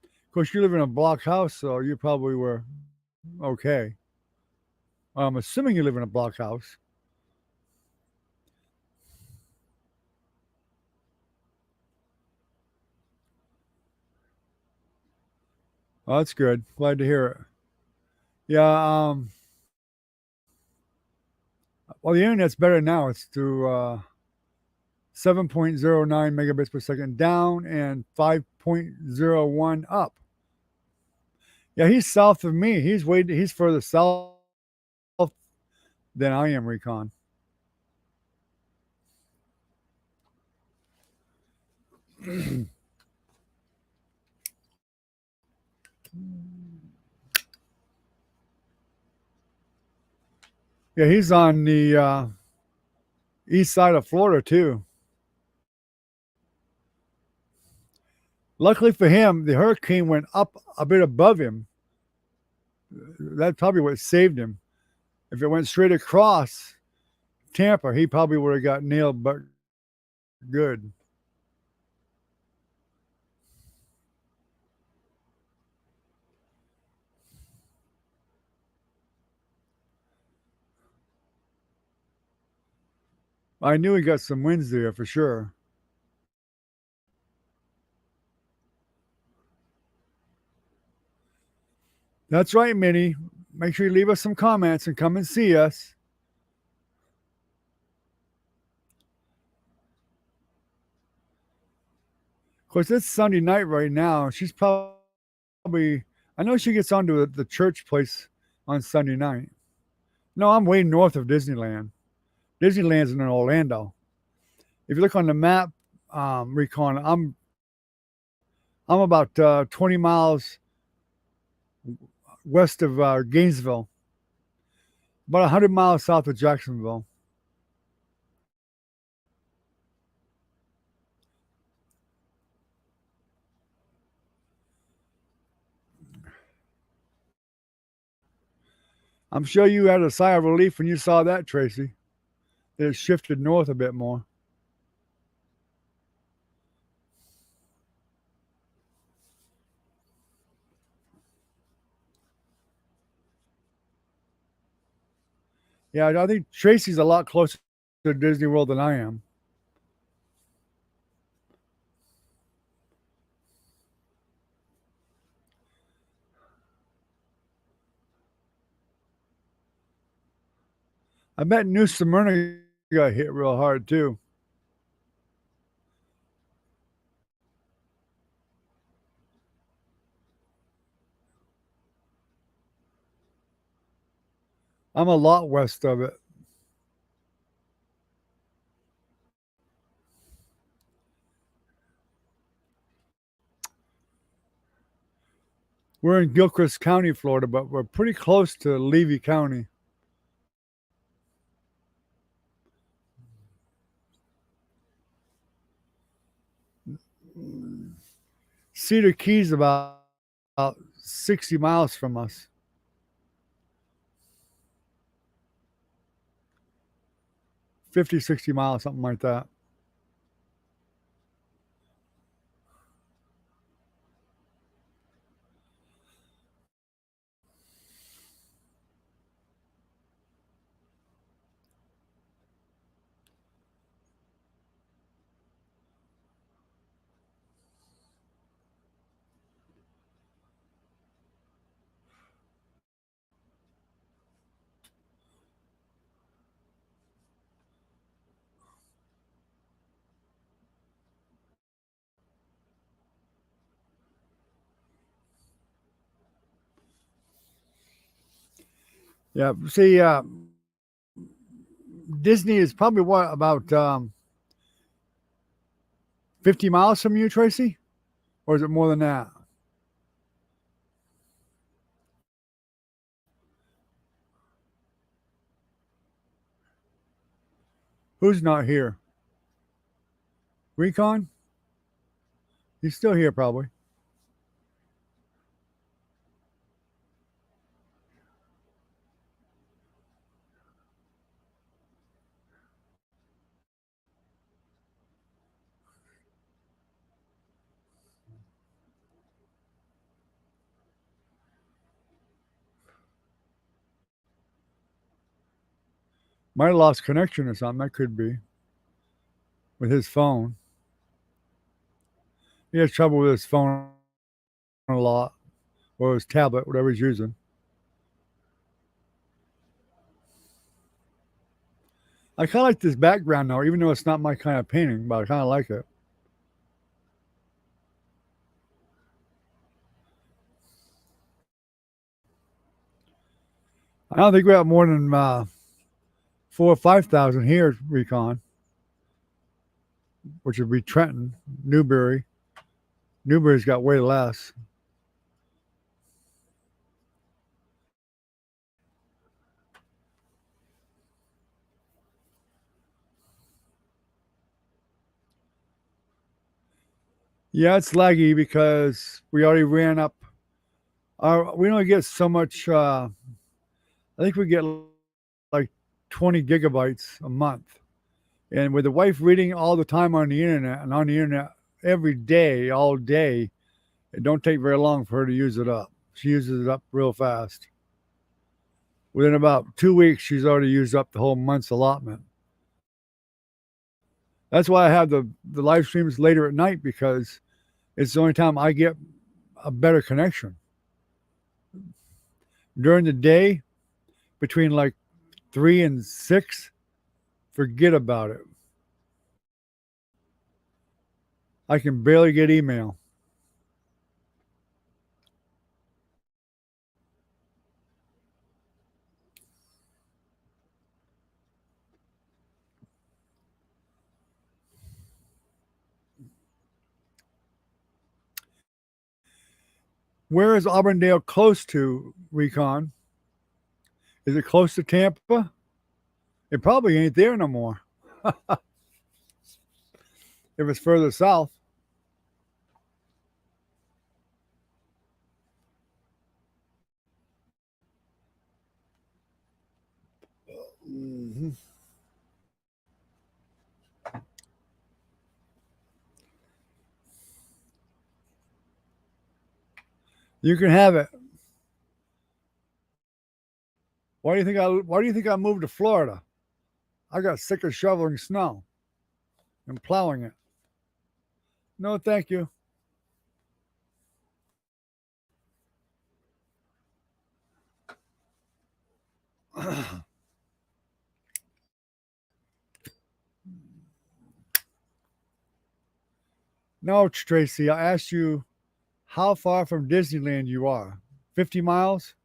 Of course, you live in a block house, so you probably were okay. I'm assuming you live in a block house. Oh, that's good. Glad to hear it. Yeah. Well, the internet's better now. It's through 7.09 megabits per second down and 5.01 up. Yeah, he's south of me. He's further south than I am, Recon. Yeah, he's on the east side of Florida too. Luckily for him, the hurricane went up a bit above him. That's probably what saved him. If it went straight across Tampa, he probably would have got nailed, but good. I knew he got some wins there for sure. That's right, Minnie. Make sure you leave us some comments and come and see us. Of course, it's Sunday night right now. She's probably I know she gets onto the church place on Sunday night. No, I'm way north of Disneyland. Disneyland's in Orlando. If you look on the map, Recon, I'm about 20 miles west of Gainesville, about 100 miles south of Jacksonville. I'm sure you had a sigh of relief when you saw that, Tracy. That it shifted north a bit more. Yeah, I think Tracy's a lot closer to Disney World than I am. I bet New Smyrna got hit real hard too. I'm a lot west of it. We're in Gilchrist County, Florida, but we're pretty close to Levy County. Cedar Key's about 60 miles from us. 50, 60 miles, something like that. Yeah. See, Disney is probably what, about 50 miles from you, Tracy? Or is it more than that? Who's not here? Recon? He's still here, probably. Might have lost connection or something. That could be with his phone. He has trouble with his phone a lot, or his tablet, whatever he's using. I kind of like this background though, even though it's not my kind of painting, but I kind of like it. I don't think we have more than 4 or 5,000 here, Recon, which would be Trenton, Newberry. Newberry's got way less. Yeah, it's laggy because we already ran up. We only get so much. I think we get like 20 gigabytes a month. And with the wife reading all the time on the internet and on the internet every day, all day, it don't take very long for her to use it up. She uses it up real fast. Within about 2 weeks, she's already used up the whole month's allotment. That's why I have the live streams later at night because it's the only time I get a better connection. During the day, between like 3 and 6, forget about it. I can barely get email. Where is Auburndale close to, Recon? Is it close to Tampa? It probably ain't there no more. If it's further south. Mm-hmm. You can have it. Why do you think I moved to Florida? I got sick of shoveling snow and plowing it. No, thank you. No, Tracy, I asked you how far from Disneyland you are. 50 miles?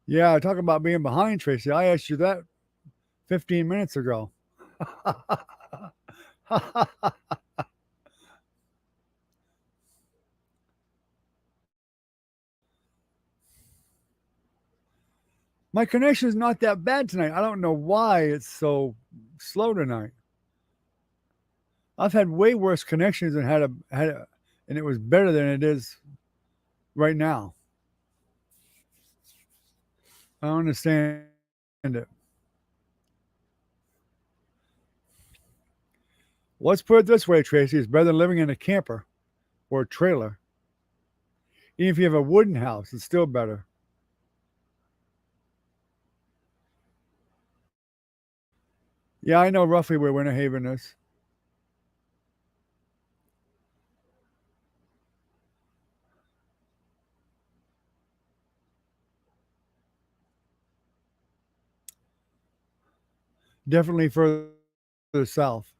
Yeah, talk about being behind, Tracy. I asked you that 15 minutes ago. My connection is not that bad tonight. I don't know why it's so slow tonight. I've had way worse connections and and it was better than it is right now. I don't understand it. Let's put it this way, Tracy: it's better than living in a camper or a trailer. Even if you have a wooden house, it's still better. Yeah, I know roughly where Winter Haven is. Definitely further south.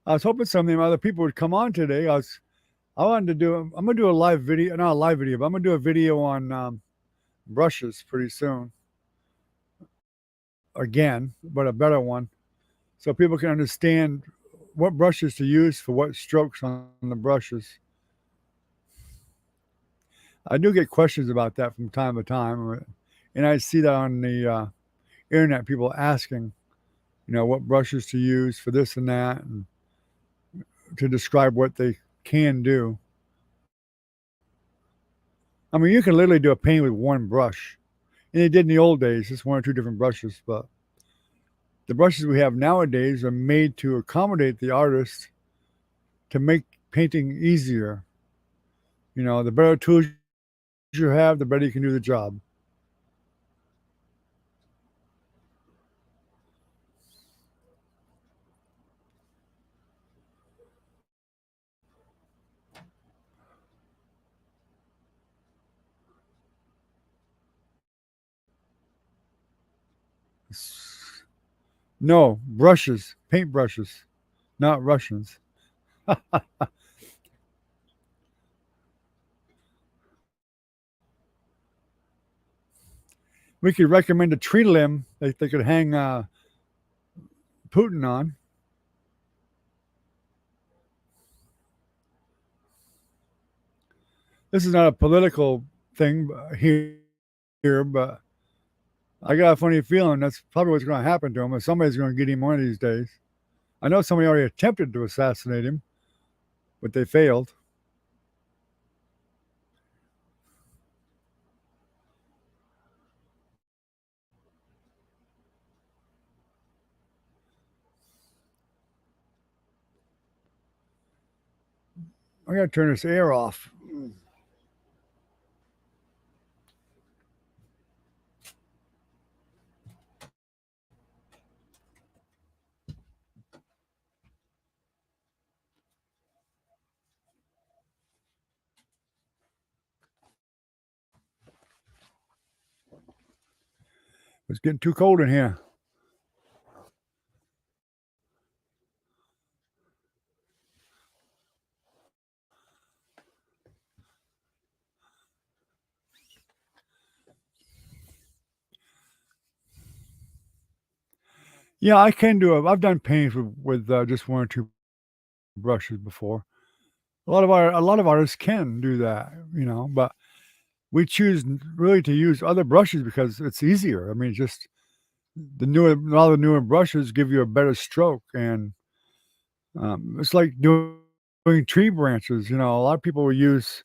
I was hoping some of the other people would come on today. I wanted to do. I'm gonna do a live video, not a live video, but I'm gonna do a video on brushes pretty soon. Again, but a better one, so people can understand what brushes to use for what strokes on the brushes. I do get questions about that from time to time, and I see that on the internet. People asking, what brushes to use for this and that, and to describe what they can do. I mean, you can literally do a painting with one brush, and they did in the old days, just one or two different brushes. But the brushes we have nowadays are made to accommodate the artist to make painting easier. The better tools you have, the better you can do the job. No, brushes, paint brushes, not Russians. We could recommend a tree limb that they could hang Putin on. This is not a political thing here, but I got a funny feeling that's probably what's going to happen to him. If somebody's going to get him one of these days. I know somebody already attempted to assassinate him, but they failed. I got to turn this air off. It's getting too cold in here. Yeah, I can do it. I've done paints with just 1 or 2 brushes before. A lot of artists can do that, but we choose really to use other brushes because it's easier. I mean, just a lot of the newer brushes give you a better stroke, and it's like doing tree branches. A lot of people will use,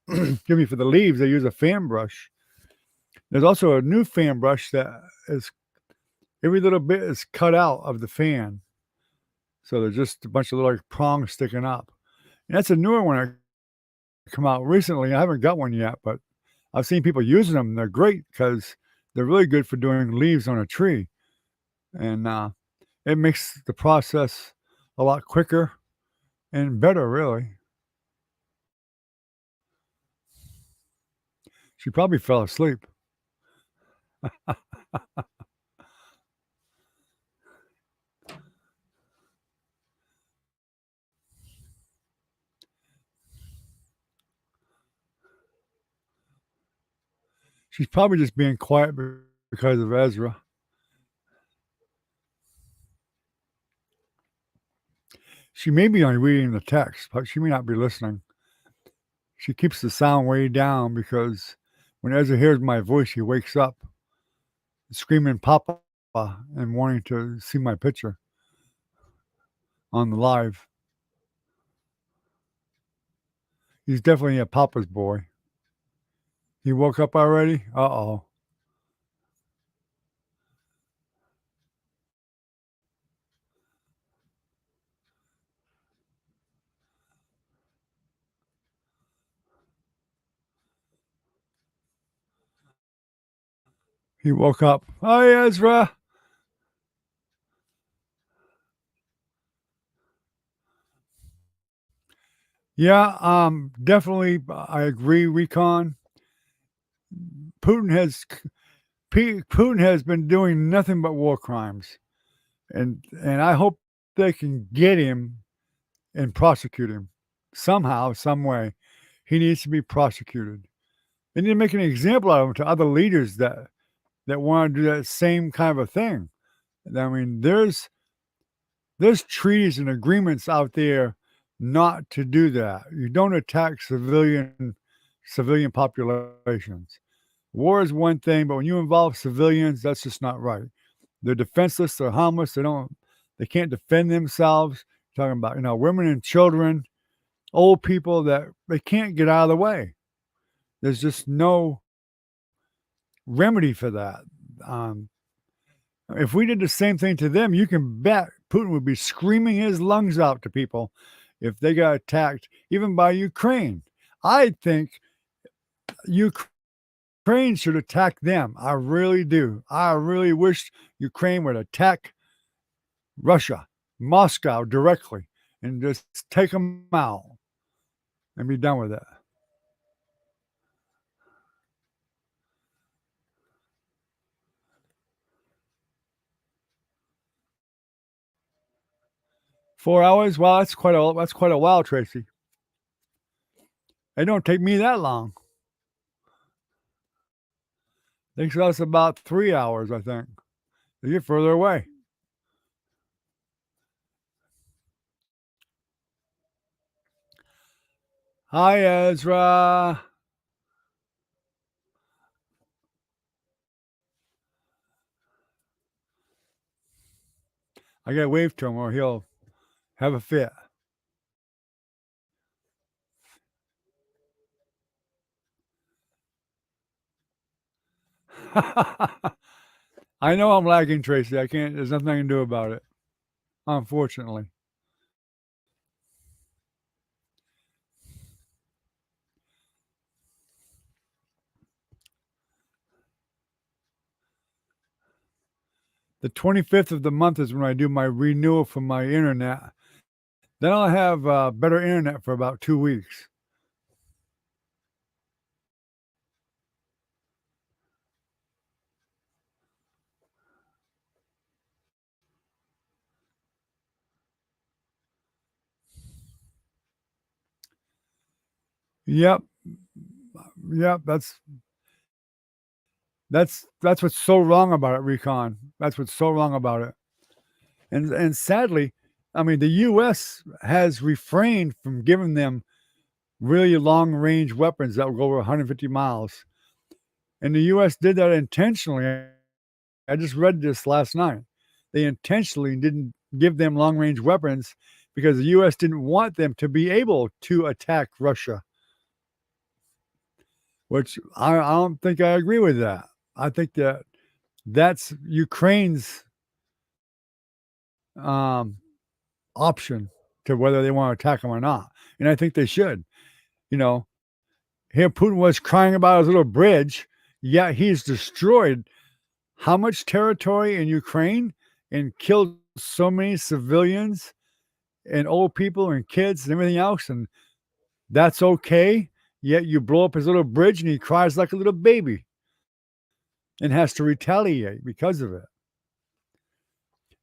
give me for the leaves, they use a fan brush. There's also a new fan brush that is every little bit is cut out of the fan, so there's just a bunch of little like prongs sticking up. And that's a newer one that come out recently. I haven't got one yet, but I've seen people using them. They're great because they're really good for doing leaves on a tree, and it makes the process a lot quicker and better, really. She probably fell asleep. She's probably just being quiet because of Ezra. She may be only reading the text, but she may not be listening. She keeps the sound way down because when Ezra hears my voice, he wakes up screaming "Papa" and wanting to see my picture on the live. He's definitely a papa's boy. He woke up already? Uh-oh. He woke up. Hi, Ezra. Yeah, definitely, I agree, Recon. Putin has Putin has been doing nothing but war crimes, and I hope they can get him and prosecute him somehow, some way. He needs to be prosecuted. They need to make an example out of him to other leaders that want to do that same kind of a thing. I mean, there's treaties and agreements out there not to do that. You don't attack civilian populations. War is one thing, but when you involve civilians, that's just not right. They're defenseless, they're harmless, they can't defend themselves. You're talking about, women and children, old people that they can't get out of the way. There's just no remedy for that. Um, if we did the same thing to them, you can bet Putin would be screaming his lungs out to people if they got attacked, even by Ukraine. I think Ukraine should attack them. I really do. I really wish Ukraine would attack Russia, Moscow directly, and just take them out and be done with it. 4 hours? Wow, that's quite a while, Tracy. It don't take me that long. Takes us about 3 hours, I think. You're further away. Hi, Ezra. I gotta wave to him or he'll have a fit. I know I'm lagging, Tracy. There's nothing I can do about it, unfortunately. The 25th of the month is when I do my renewal for my internet. Then I'll have better internet for about 2 weeks. Yep, yep. That's what's so wrong about it, Recon. That's what's so wrong about it. And sadly, I mean, the U.S. has refrained from giving them really long range weapons that will go over 150 miles, and the U.S. did that intentionally. I just read this last night. They intentionally didn't give them long range weapons because the U.S. didn't want them to be able to attack Russia, which I don't think I agree with that. I think that that's Ukraine's um, option to whether they want to attack them or not. And I think they should. You know, here Putin was crying about his little bridge, yet he's destroyed how much territory in Ukraine and killed so many civilians and old people and kids and everything else. And that's okay. Yet you blow up his little bridge and he cries like a little baby and has to retaliate because of it.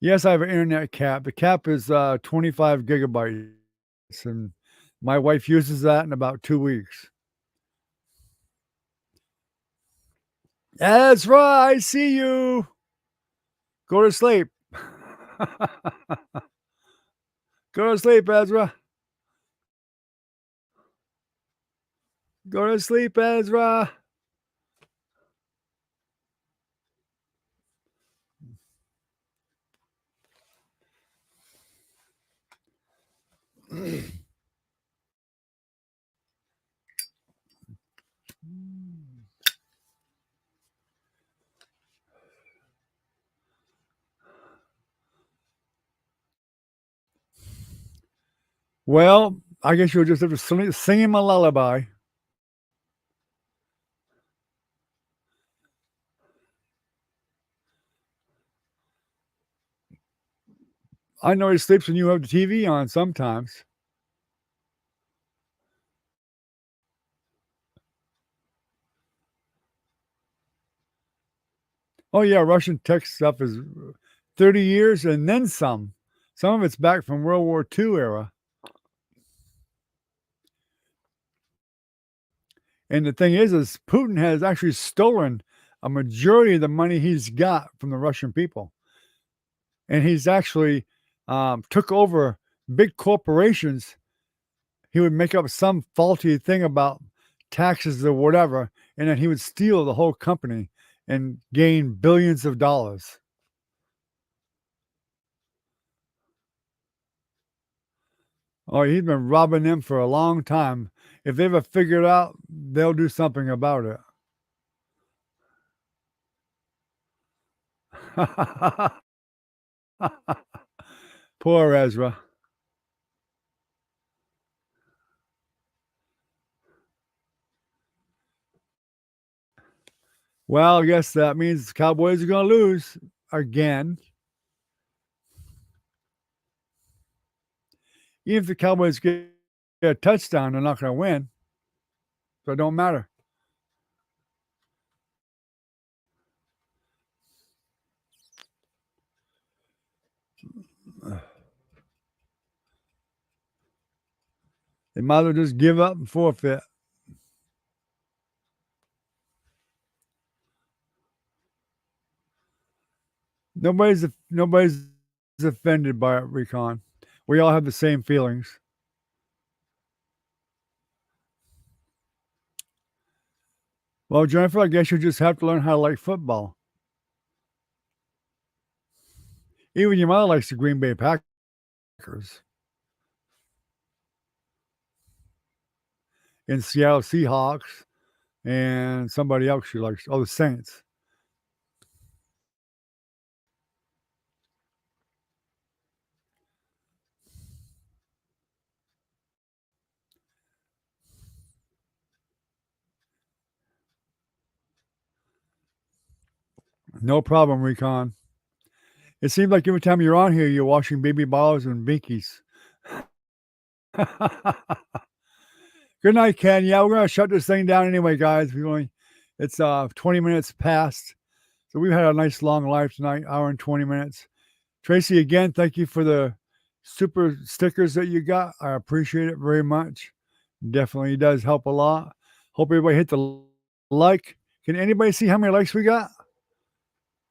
Yes, I have an internet cap. The cap is 25 gigabytes, and my wife uses that in about 2 weeks. Ezra, I see you. Go to sleep. Go to sleep, Ezra. Go to sleep, Ezra. Well, I guess you'll just have to sing him a lullaby. I know he sleeps when you have the TV on sometimes. Oh, yeah, Russian tech stuff is 30 years and then some. Some of it's back from World War II era. And the thing is Putin has actually stolen a majority of the money he's got from the Russian people. And he's actually took over big corporations. He would make up some faulty thing about taxes or whatever, and then he would steal the whole company and gain billions of dollars. Oh, he's been robbing them for a long time. If they ever figure it out, they'll do something about it. Poor Ezra. Well, I guess that means the Cowboys are going to lose again. Even if the Cowboys get a touchdown, they're not going to win. So it don't matter. They might as well just give up and forfeit. Nobody's offended by it, Recon. We all have the same feelings. Well, Jennifer, I guess you just have to learn how to like football. Even your mother likes the Green Bay Packers and Seattle Seahawks and somebody else she likes. Oh, the Saints. No problem, Recon. It seems like every time you're on here, you're washing baby bottles and binkies. Good night, Ken. Yeah, we're gonna shut this thing down anyway, guys. It's 20 minutes past. So we've had a nice long live tonight, hour and 20 minutes. Tracy, again, thank you for the super stickers that you got. I appreciate it very much. Definitely does help a lot. Hope everybody hit the like. Can anybody see how many likes we got?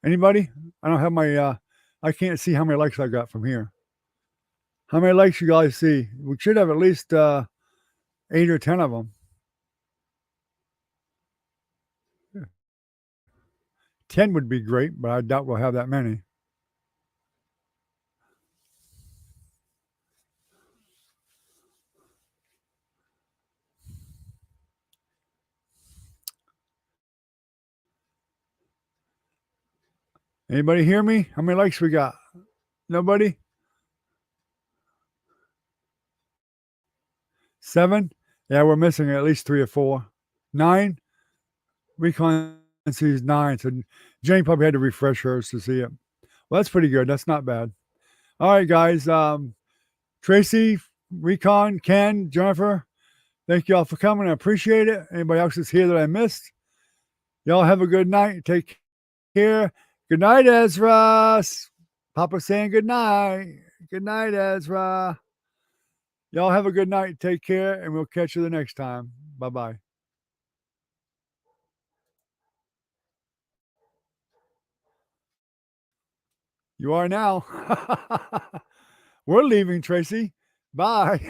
Anybody? I don't have my I can't see how many likes I got from here. How many likes you guys see? We should have at least 8 or 10 of them. 10 would be great, but I doubt we'll have that many. Anybody hear me? How many likes we got? Nobody? 7? Yeah, we're missing at least 3 or 4. 9? Recon sees 9. So Jane probably had to refresh hers to see it. Well, that's pretty good. That's not bad. All right, guys. Tracy, Recon, Ken, Jennifer, thank you all for coming. I appreciate it. Anybody else that's here that I missed? Y'all have a good night. Take care. Good night, Ezra. Papa saying good night. Good night, Ezra. Y'all have a good night. Take care, and we'll catch you the next time. Bye-bye. You are now. We're leaving, Tracy. Bye.